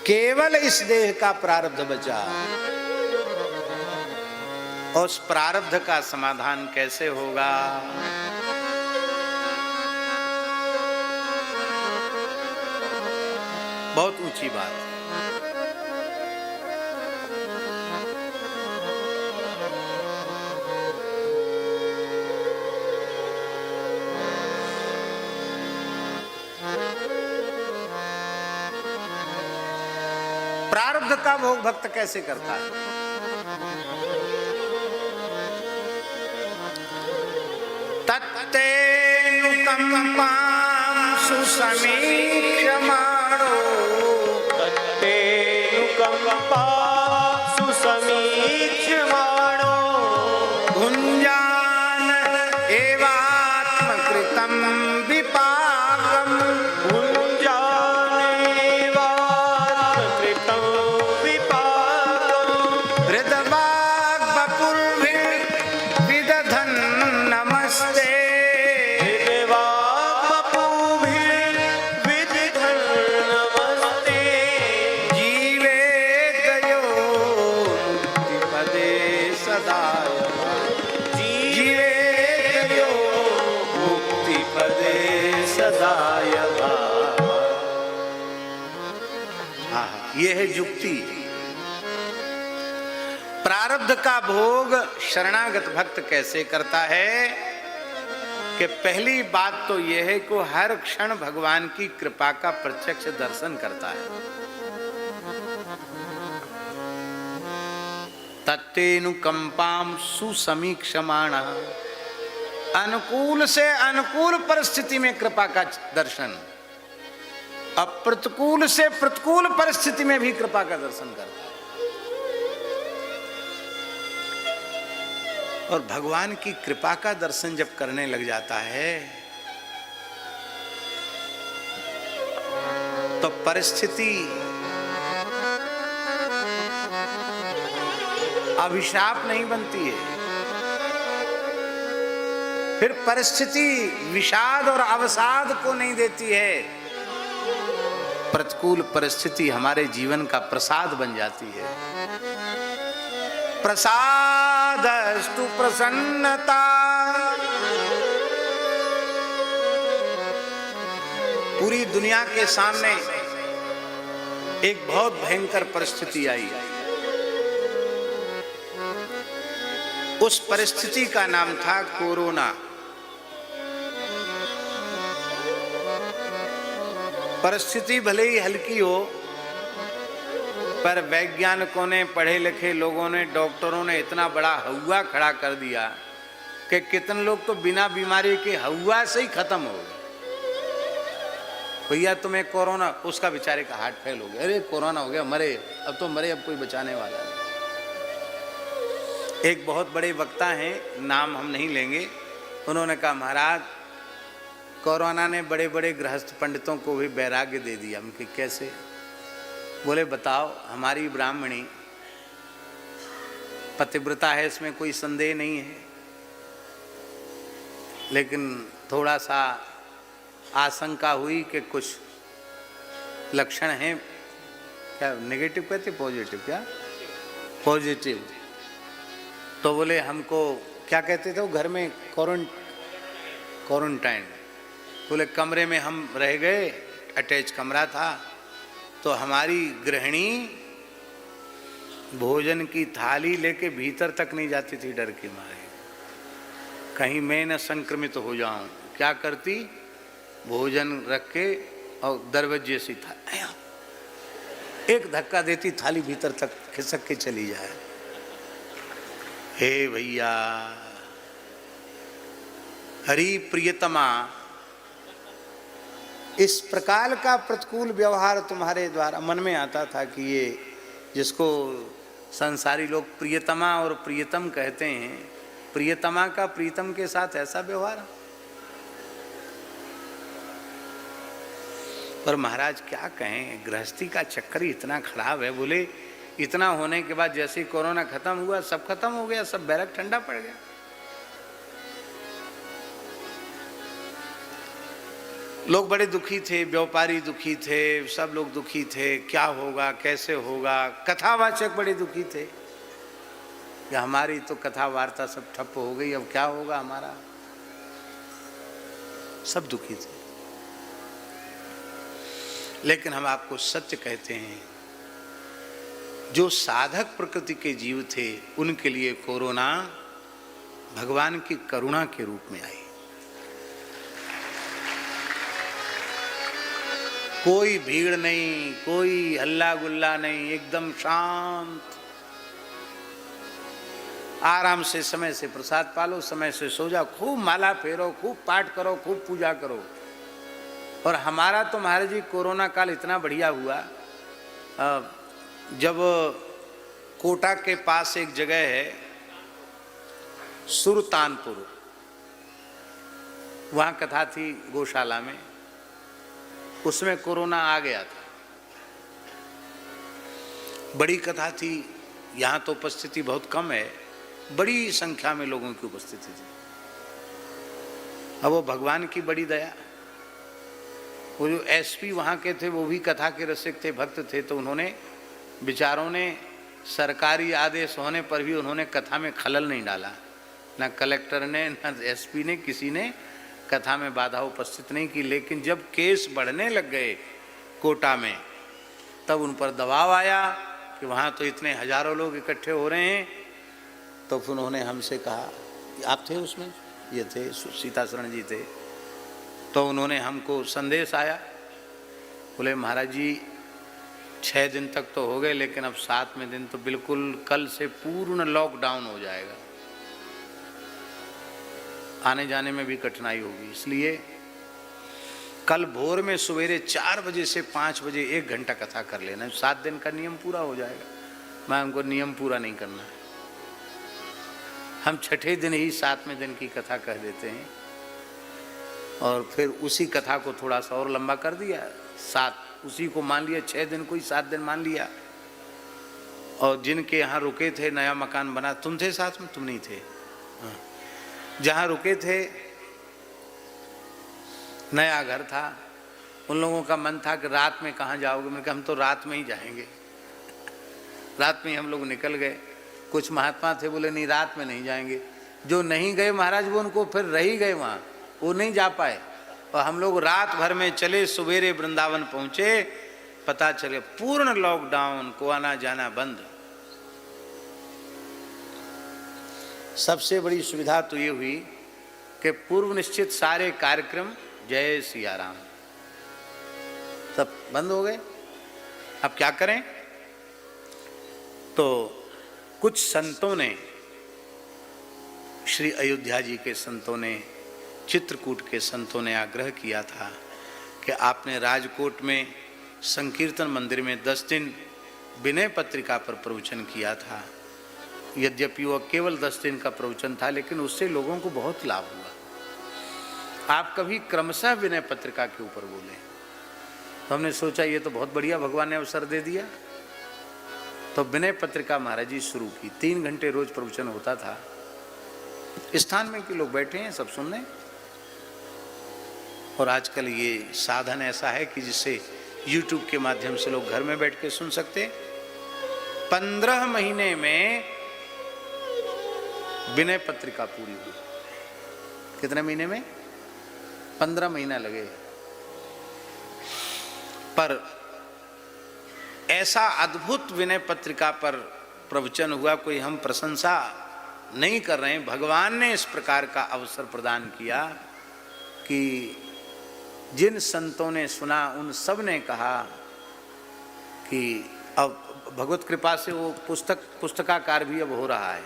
केवल इस देह का प्रारब्ध बचा। और उस प्रारब्ध का समाधान कैसे होगा? बहुत ऊंची बात। प्रारब्ध का भोग भक्त कैसे करता है? तत्तेनुकंपां सुसमीक्ष्यमाणो, तत्तेनुकंपां सुसमीक्ष्यमाणो, भुञ्जान एवात्मकृतं विपाकम्, भुञ्जानेवात्मकृतं विपाकम्, हृदवाग्वपुर्भिर्विदधन् नमस्ते, हृदवाग्वपुर्भिर्विदधन् नमस्ते, जीवेतयो मुक्तिपदे सदा, जीवेतयो मुक्तिपदे सदाय। हाँ, ये है युक्ति। प्रारब्ध का भोग शरणागत भक्त कैसे करता है कि पहली बात तो यह है कि हर क्षण भगवान की कृपा का प्रत्यक्ष दर्शन करता है। तत्तेनुकंपाम सुसमीक्षमाण, अनुकूल से अनुकूल परिस्थिति में कृपा का दर्शन, अप्रतिकूल से प्रतिकूल परिस्थिति में भी कृपा का दर्शन करता है। और भगवान की कृपा का दर्शन जब करने लग जाता है तो परिस्थिति अभिशाप नहीं बनती है, फिर परिस्थिति विषाद और अवसाद को नहीं देती है। प्रतिकूल परिस्थिति हमारे जीवन का प्रसाद बन जाती है। प्रसादस्तु प्रसन्नता, पूरी दुनिया के सामने एक बहुत भयंकर परिस्थिति आई। उस परिस्थिति का नाम था कोरोना। परिस्थिति भले ही हल्की हो, पर वैज्ञानिकों ने, पढ़े लिखे लोगों ने, डॉक्टरों ने इतना बड़ा हवा खड़ा कर दिया कि कितने लोग तो बिना बीमारी के हवा से ही खत्म हो गए। भैया तुम्हें कोरोना, उसका बेचारे का हार्ट फेल हो गया, अरे कोरोना हो गया, मरे, अब तो मरे, अब कोई बचाने वाला नहीं। एक बहुत बड़े वक्ता हैं, नाम हम नहीं लेंगे, उन्होंने कहा महाराज कोरोना ने बड़े बड़े गृहस्थ पंडितों को भी वैराग्य दे दिया। उनके कैसे? बोले बताओ, हमारी ब्राह्मणी पतिव्रता है, इसमें कोई संदेह नहीं है, लेकिन थोड़ा सा आशंका हुई कि कुछ लक्षण हैं, क्या नेगेटिव कहते, पॉजिटिव, क्या पॉजिटिव, तो बोले हमको क्या कहते थे वो घर में क्वारंटाइन, बोले कमरे में हम रह गए, अटैच कमरा था, तो हमारी गृहिणी भोजन की थाली लेके भीतर तक नहीं जाती थी डर के मारे, कहीं मैं न संक्रमित हो जाऊं। क्या करती, भोजन रख के और दरवाजे से था एक धक्का देती, थाली भीतर तक खिसक के चली जाए। हे भैया, हरि प्रियतमा, इस प्रकार का प्रतिकूल व्यवहार तुम्हारे द्वारा मन में आता था कि ये जिसको संसारी लोग प्रियतमा और प्रियतम कहते हैं, प्रियतमा का प्रीतम के साथ ऐसा व्यवहार। पर महाराज क्या कहें, गृहस्थी का चक्कर ही इतना खराब है। बोले इतना होने के बाद जैसे ही कोरोना खत्म हुआ, सब खत्म हो गया, सब बैरक ठंडा पड़ गया। लोग बड़े दुखी थे, व्यापारी दुखी थे, सब लोग दुखी थे, क्या होगा, कैसे होगा। कथावाचक बड़े दुखी थे कि हमारी तो कथा वार्ता सब ठप्प हो गई, अब क्या होगा हमारा, सब दुखी थे। लेकिन हम आपको सत्य कहते हैं, जो साधक प्रकृति के जीव थे उनके लिए कोरोना भगवान की करुणा के रूप में आई। कोई भीड़ नहीं, कोई हल्ला गुल्ला नहीं, एकदम शांत, आराम से समय से प्रसाद पालो, समय से सो जाओ, खूब माला फेरो, खूब पाठ करो, खूब पूजा करो। और हमारा तो महाराज जी कोरोना काल इतना बढ़िया हुआ, जब कोटा के पास एक जगह है सुरतानपुर, वहाँ कथा थी गौशाला में, उसमें कोरोना आ गया था। बड़ी कथा थी, यहाँ तो उपस्थिति बहुत कम है, बड़ी संख्या में लोगों की उपस्थिति थी। अब वो भगवान की बड़ी दया, वो जो एसपी वहाँ के थे वो भी कथा के रसिक थे, भक्त थे, तो उन्होंने विचारों ने सरकारी आदेश होने पर भी उन्होंने कथा में खलल नहीं डाला, ना कलेक्टर ने ना एसपी ने, किसी ने कथा में बाधा उपस्थित नहीं की। लेकिन जब केस बढ़ने लग गए कोटा में, तब उन पर दबाव आया कि वहाँ तो इतने हजारों लोग इकट्ठे हो रहे हैं, तो फिर उन्होंने हमसे कहा, आप थे उसमें, ये थे सीताशरण जी थे, तो उन्होंने हमको संदेश आया, बोले महाराज जी 6 दिन तक तो हो गए, लेकिन अब 7वें दिन तो बिल्कुल कल से पूर्ण लॉकडाउन हो जाएगा, आने जाने में भी कठिनाई होगी, इसलिए कल भोर में सवेरे 4 बजे से 5 बजे 1 घंटा कथा कर लेना, 7 दिन का नियम पूरा हो जाएगा। मैं हमको नियम पूरा नहीं करना है, हम 6ठे दिन ही 7वें दिन की कथा कह देते हैं, और फिर उसी कथा को थोड़ा सा और लंबा कर दिया, 7 उसी को मान लिया, 6 दिन को ही 7 दिन मान लिया। और जिनके यहाँ रुके थे, नया मकान बना, तुम थे साथ में, तुम नहीं थे, हाँ। जहाँ रुके थे नया घर था, उन लोगों का मन था कि रात में कहाँ जाओगे, मैंने कहा हम तो रात में ही जाएंगे, रात में ही हम लोग निकल गए। कुछ महात्मा थे, बोले नहीं रात में नहीं जाएंगे, जो नहीं गए महाराज वो उनको फिर रही गए वहाँ, वो नहीं जा पाए, और हम लोग रात भर में चले, सवेरे वृंदावन पहुँचे, पता चले पूर्ण लॉकडाउन, को आना जाना बंद। सबसे बड़ी सुविधा तो ये हुई कि पूर्व निश्चित सारे कार्यक्रम जय सिया राम सब बंद हो गए। अब क्या करें? तो कुछ संतों ने, श्री अयोध्या जी के संतों ने, चित्रकूट के संतों ने आग्रह किया था कि आपने राजकोट में संकीर्तन मंदिर में 10 दिन विनय पत्रिका पर प्रवचन किया था। यद्यपि वह केवल 10 दिन का प्रवचन था, लेकिन उससे लोगों को बहुत लाभ हुआ। आप कभी क्रमशः विनय पत्रिका के ऊपर बोले। तो हमने सोचा ये तो बहुत बढ़िया, भगवान ने अवसर दे दिया। तो विनय पत्रिका महाराज जी शुरू की, 3 घंटे रोज प्रवचन होता था। स्थान में कि लोग बैठे हैं सब सुनने, और आजकल ये साधन ऐसा है कि जिससे YouTube के माध्यम से लोग घर में बैठ के सुन सकते। 15 महीने में विनय पत्रिका पूरी हुई। कितने महीने में? 15 महीना लगे। पर ऐसा अद्भुत विनय पत्रिका पर प्रवचन हुआ, कोई हम प्रशंसा नहीं कर रहे हैं, भगवान ने इस प्रकार का अवसर प्रदान किया कि जिन संतों ने सुना उन सब ने कहा कि अब भगवत कृपा से वो पुस्तकाकार भी अब हो रहा है।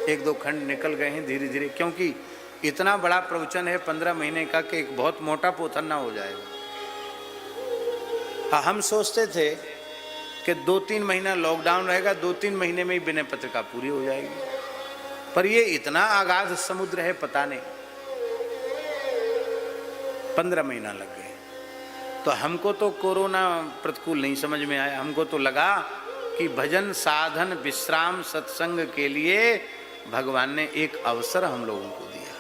1-2 खंड निकल गए हैं धीरे धीरे, क्योंकि इतना बड़ा प्रवचन है 15 महीने का कि एक बहुत मोटा पोथन्ना हो जाएगा। हाँ, हम सोचते थे कि 2-3 महीना लॉकडाउन रहेगा, 2-3 महीने में ही विनय पत्रिका पूरी हो जाएगी, पर ये इतना अगाध समुद्र है, पता नहीं 15 महीना लग गए। तो हमको तो कोरोना प्रतिकूल नहीं समझ में आया, हमको तो लगा कि भजन साधन विश्राम सत्संग के लिए भगवान ने एक अवसर हम लोगों को दिया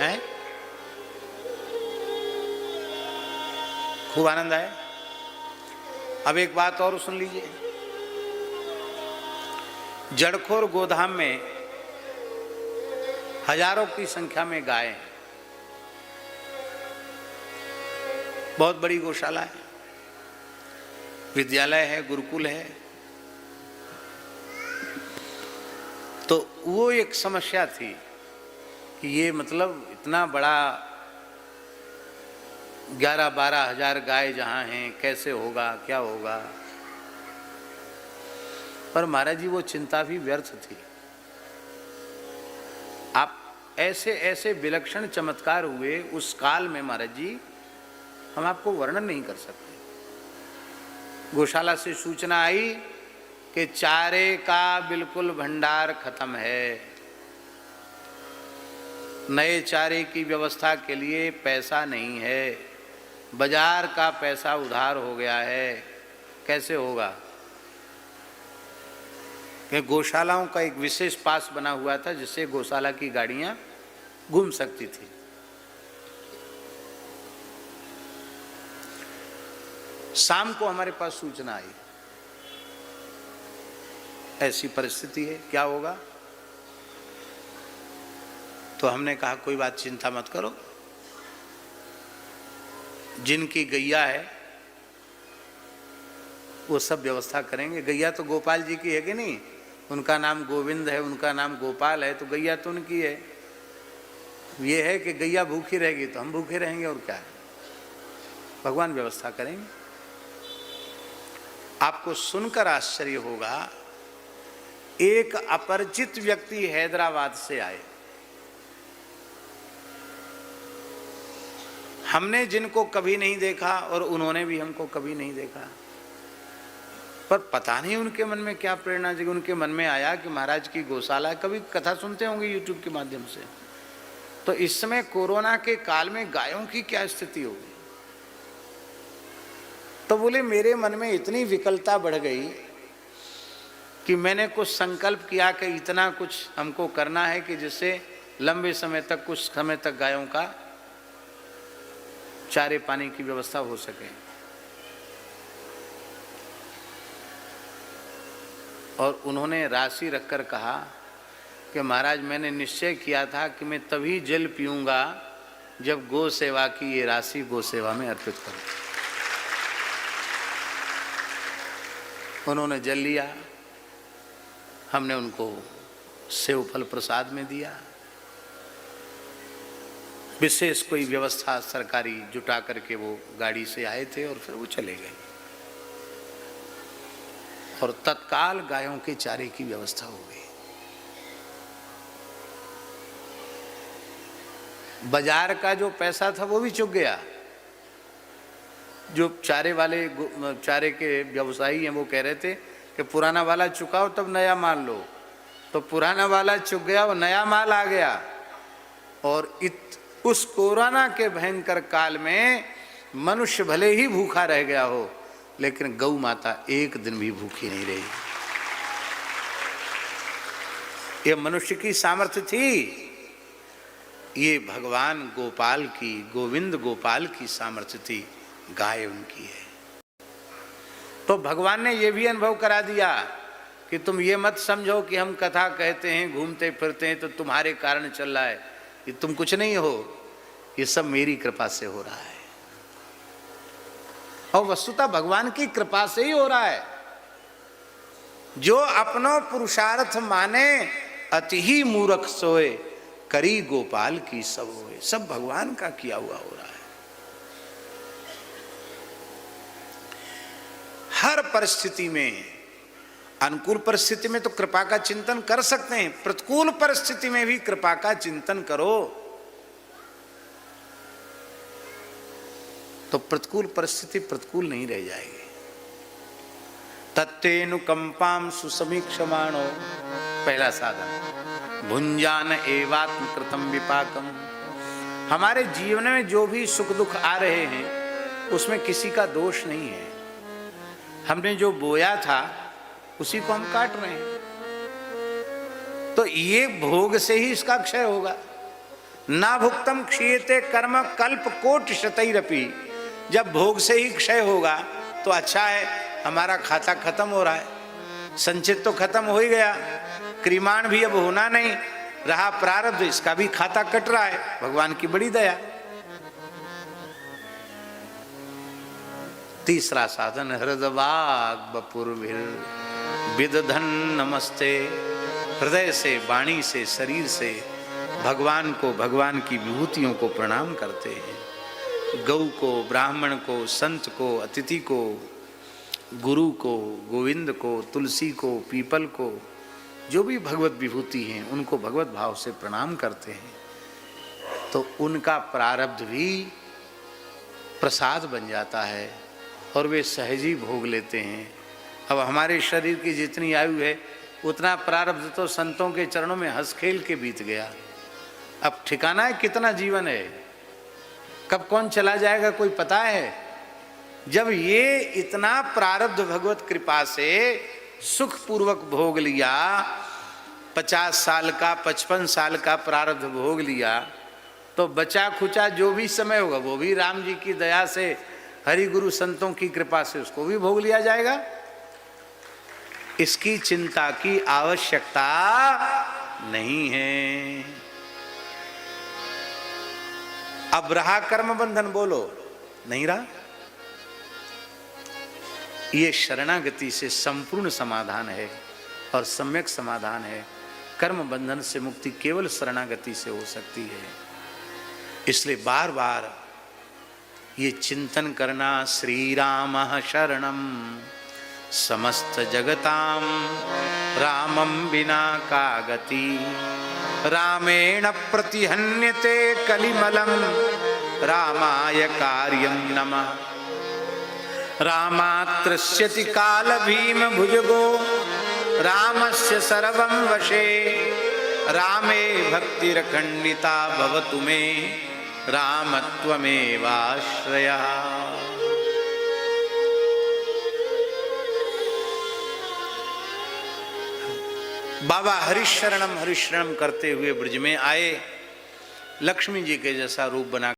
है। खूब आनंद आया। अब एक बात और सुन लीजिए। जड़खोर गोधाम में हजारों की संख्या में गाय हैं, बहुत बड़ी गौशाला है, विद्यालय है, गुरुकुल है। तो वो एक समस्या थी कि ये मतलब इतना बड़ा 11-12 हजार गाय जहाँ हैं, कैसे होगा, क्या होगा। पर महाराज जी वो चिंता भी व्यर्थ थी। आप ऐसे ऐसे विलक्षण चमत्कार हुए उस काल में महाराज जी, हम आपको वर्णन नहीं कर सकते। गौशाला से सूचना आई कि चारे का बिल्कुल भंडार खत्म है, नए चारे की व्यवस्था के लिए पैसा नहीं है, बाजार का पैसा उधार हो गया है, कैसे होगा। कि गौशालाओं का एक विशेष पास बना हुआ था जिससे गौशाला की गाड़ियां घूम सकती थी। शाम को हमारे पास सूचना आई, ऐसी परिस्थिति है, क्या होगा। तो हमने कहा कोई बात चिंता मत करो, जिनकी गैया है वो सब व्यवस्था करेंगे। गैया तो गोपाल जी की है कि नहीं, उनका नाम गोविंद है, उनका नाम गोपाल है, तो गैया तो उनकी है। ये है कि गैया भूखी रहेगी तो हम भूखे रहेंगे, और क्या है, भगवान व्यवस्था करेंगे। आपको सुनकर आश्चर्य होगा, एक अपरिचित व्यक्ति हैदराबाद से आए। हमने जिनको कभी नहीं देखा और उन्होंने भी हमको कभी नहीं देखा, पर पता नहीं उनके मन में क्या प्रेरणा जगी। उनके मन में आया कि महाराज की गौशाला, कभी कथा सुनते होंगे यूट्यूब के माध्यम से, तो इस समय कोरोना के काल में गायों की क्या स्थिति होगी। तो बोले मेरे मन में इतनी विकलता बढ़ गई कि मैंने कुछ संकल्प किया कि इतना कुछ हमको करना है कि जिससे लंबे समय तक, कुछ समय तक गायों का चारे पानी की व्यवस्था हो सके। और उन्होंने राशि रखकर कहा कि महाराज मैंने निश्चय किया था कि मैं तभी जल पीऊंगा जब गौ सेवा की ये राशि गौ सेवा में अर्पित करूं। उन्होंने जल लिया, हमने उनको सेव फल प्रसाद में दिया। विशेष कोई व्यवस्था सरकारी जुटा करके वो गाड़ी से आए थे और फिर वो चले गए, और तत्काल गायों के चारे की व्यवस्था हो गई। बाजार का जो पैसा था वो भी चुक गया। जो चारे वाले, चारे के व्यवसायी हैं, वो कह रहे थे कि पुराना वाला चुकाओ तब नया माल लो, तो पुराना वाला चुक गया और नया माल आ गया। और उस कोरोना के भयंकर काल में मनुष्य भले ही भूखा रह गया हो, लेकिन गौ माता एक दिन भी भूखी नहीं रही। ये मनुष्य की सामर्थ्य थी, ये भगवान गोपाल की, गोविंद गोपाल की सामर्थ्य थी, गाय उनकी है। तो भगवान ने ये भी अनुभव करा दिया कि तुम ये मत समझो कि हम कथा कहते हैं, घूमते फिरते हैं तो तुम्हारे कारण चल रहा है, ये तुम कुछ नहीं हो, ये सब मेरी कृपा से हो रहा है। और वस्तुतः भगवान की कृपा से ही हो रहा है। जो अपनो पुरुषार्थ माने अति ही मूर्ख सोए, करी गोपाल की सब होए। सब भगवान का किया हुआ हो रहा है। हर परिस्थिति में, अनुकूल परिस्थिति में तो कृपा का चिंतन कर सकते हैं, प्रतिकूल परिस्थिति में भी कृपा का चिंतन करो तो प्रतिकूल परिस्थिति प्रतिकूल नहीं रह जाएगी। तत्तेनुकंपाम सुसमीक्षमाणो, पहला साधन, भुंजान एवात्म कृतम विपाकम। हमारे जीवन में जो भी सुख दुख आ रहे हैं उसमें किसी का दोष नहीं है। हमने जो बोया था उसी को हम काट रहे हैं, तो ये भोग से ही इसका क्षय होगा। ना भुक्तम क्षीयते कर्म कल्प कोटि शतैरपि। जब भोग से ही क्षय होगा तो अच्छा है, हमारा खाता खत्म हो रहा है, संचित तो खत्म हो ही गया, क्रिमाण भी अब होना नहीं रहा, प्रारब्ध इसका भी खाता कट रहा है। भगवान की बड़ी दया। तीसरा साधन, हृदवाग बपुर्भिर विदधन नमस्ते। हृदय से, वाणी से, शरीर से भगवान को, भगवान की विभूतियों को प्रणाम करते हैं। गौ को, ब्राह्मण को, संत को, अतिथि को, गुरु को, गोविंद को, तुलसी को, पीपल को, जो भी भगवत विभूति हैं उनको भगवत भाव से प्रणाम करते हैं, तो उनका प्रारब्ध भी प्रसाद बन जाता है और वे सहज ही भोग लेते हैं। अब हमारे शरीर की जितनी आयु है उतना प्रारब्ध तो संतों के चरणों में हंस खेल के बीत गया। अब ठिकाना है कितना जीवन है, कब कौन चला जाएगा कोई पता है। जब ये इतना प्रारब्ध भगवत कृपा से सुख पूर्वक भोग लिया, 50 साल का, 55 साल का प्रारब्ध भोग लिया, तो बचा खुचा जो भी समय होगा वो भी राम जी की दया से, हरि गुरु संतों की कृपा से उसको भी भोग लिया जाएगा। इसकी चिंता की आवश्यकता नहीं है। अब रहा कर्म बंधन, बोलो नहीं रहा। ये शरणागति से संपूर्ण समाधान है और सम्यक समाधान है। कर्म बंधन से मुक्ति केवल शरणागति से हो सकती है। इसलिए बार बार ये चिंतन करना, श्री राम शरणम समस्त जगताम रामम बिना का गति, रामेण प्रतिहन्यते कलिमलम रामाय कार्यम नमः, रामात्रस्यति काल भीम भुजगो रामस्य सर्वं वशे, रामे भक्तिरखंडिता भवतु मे रामत्वमेवाश्रयः। बाबा हरिशरणम हरिशरणम करते हुए ब्रज में आए। लक्ष्मी जी के जैसा रूप बना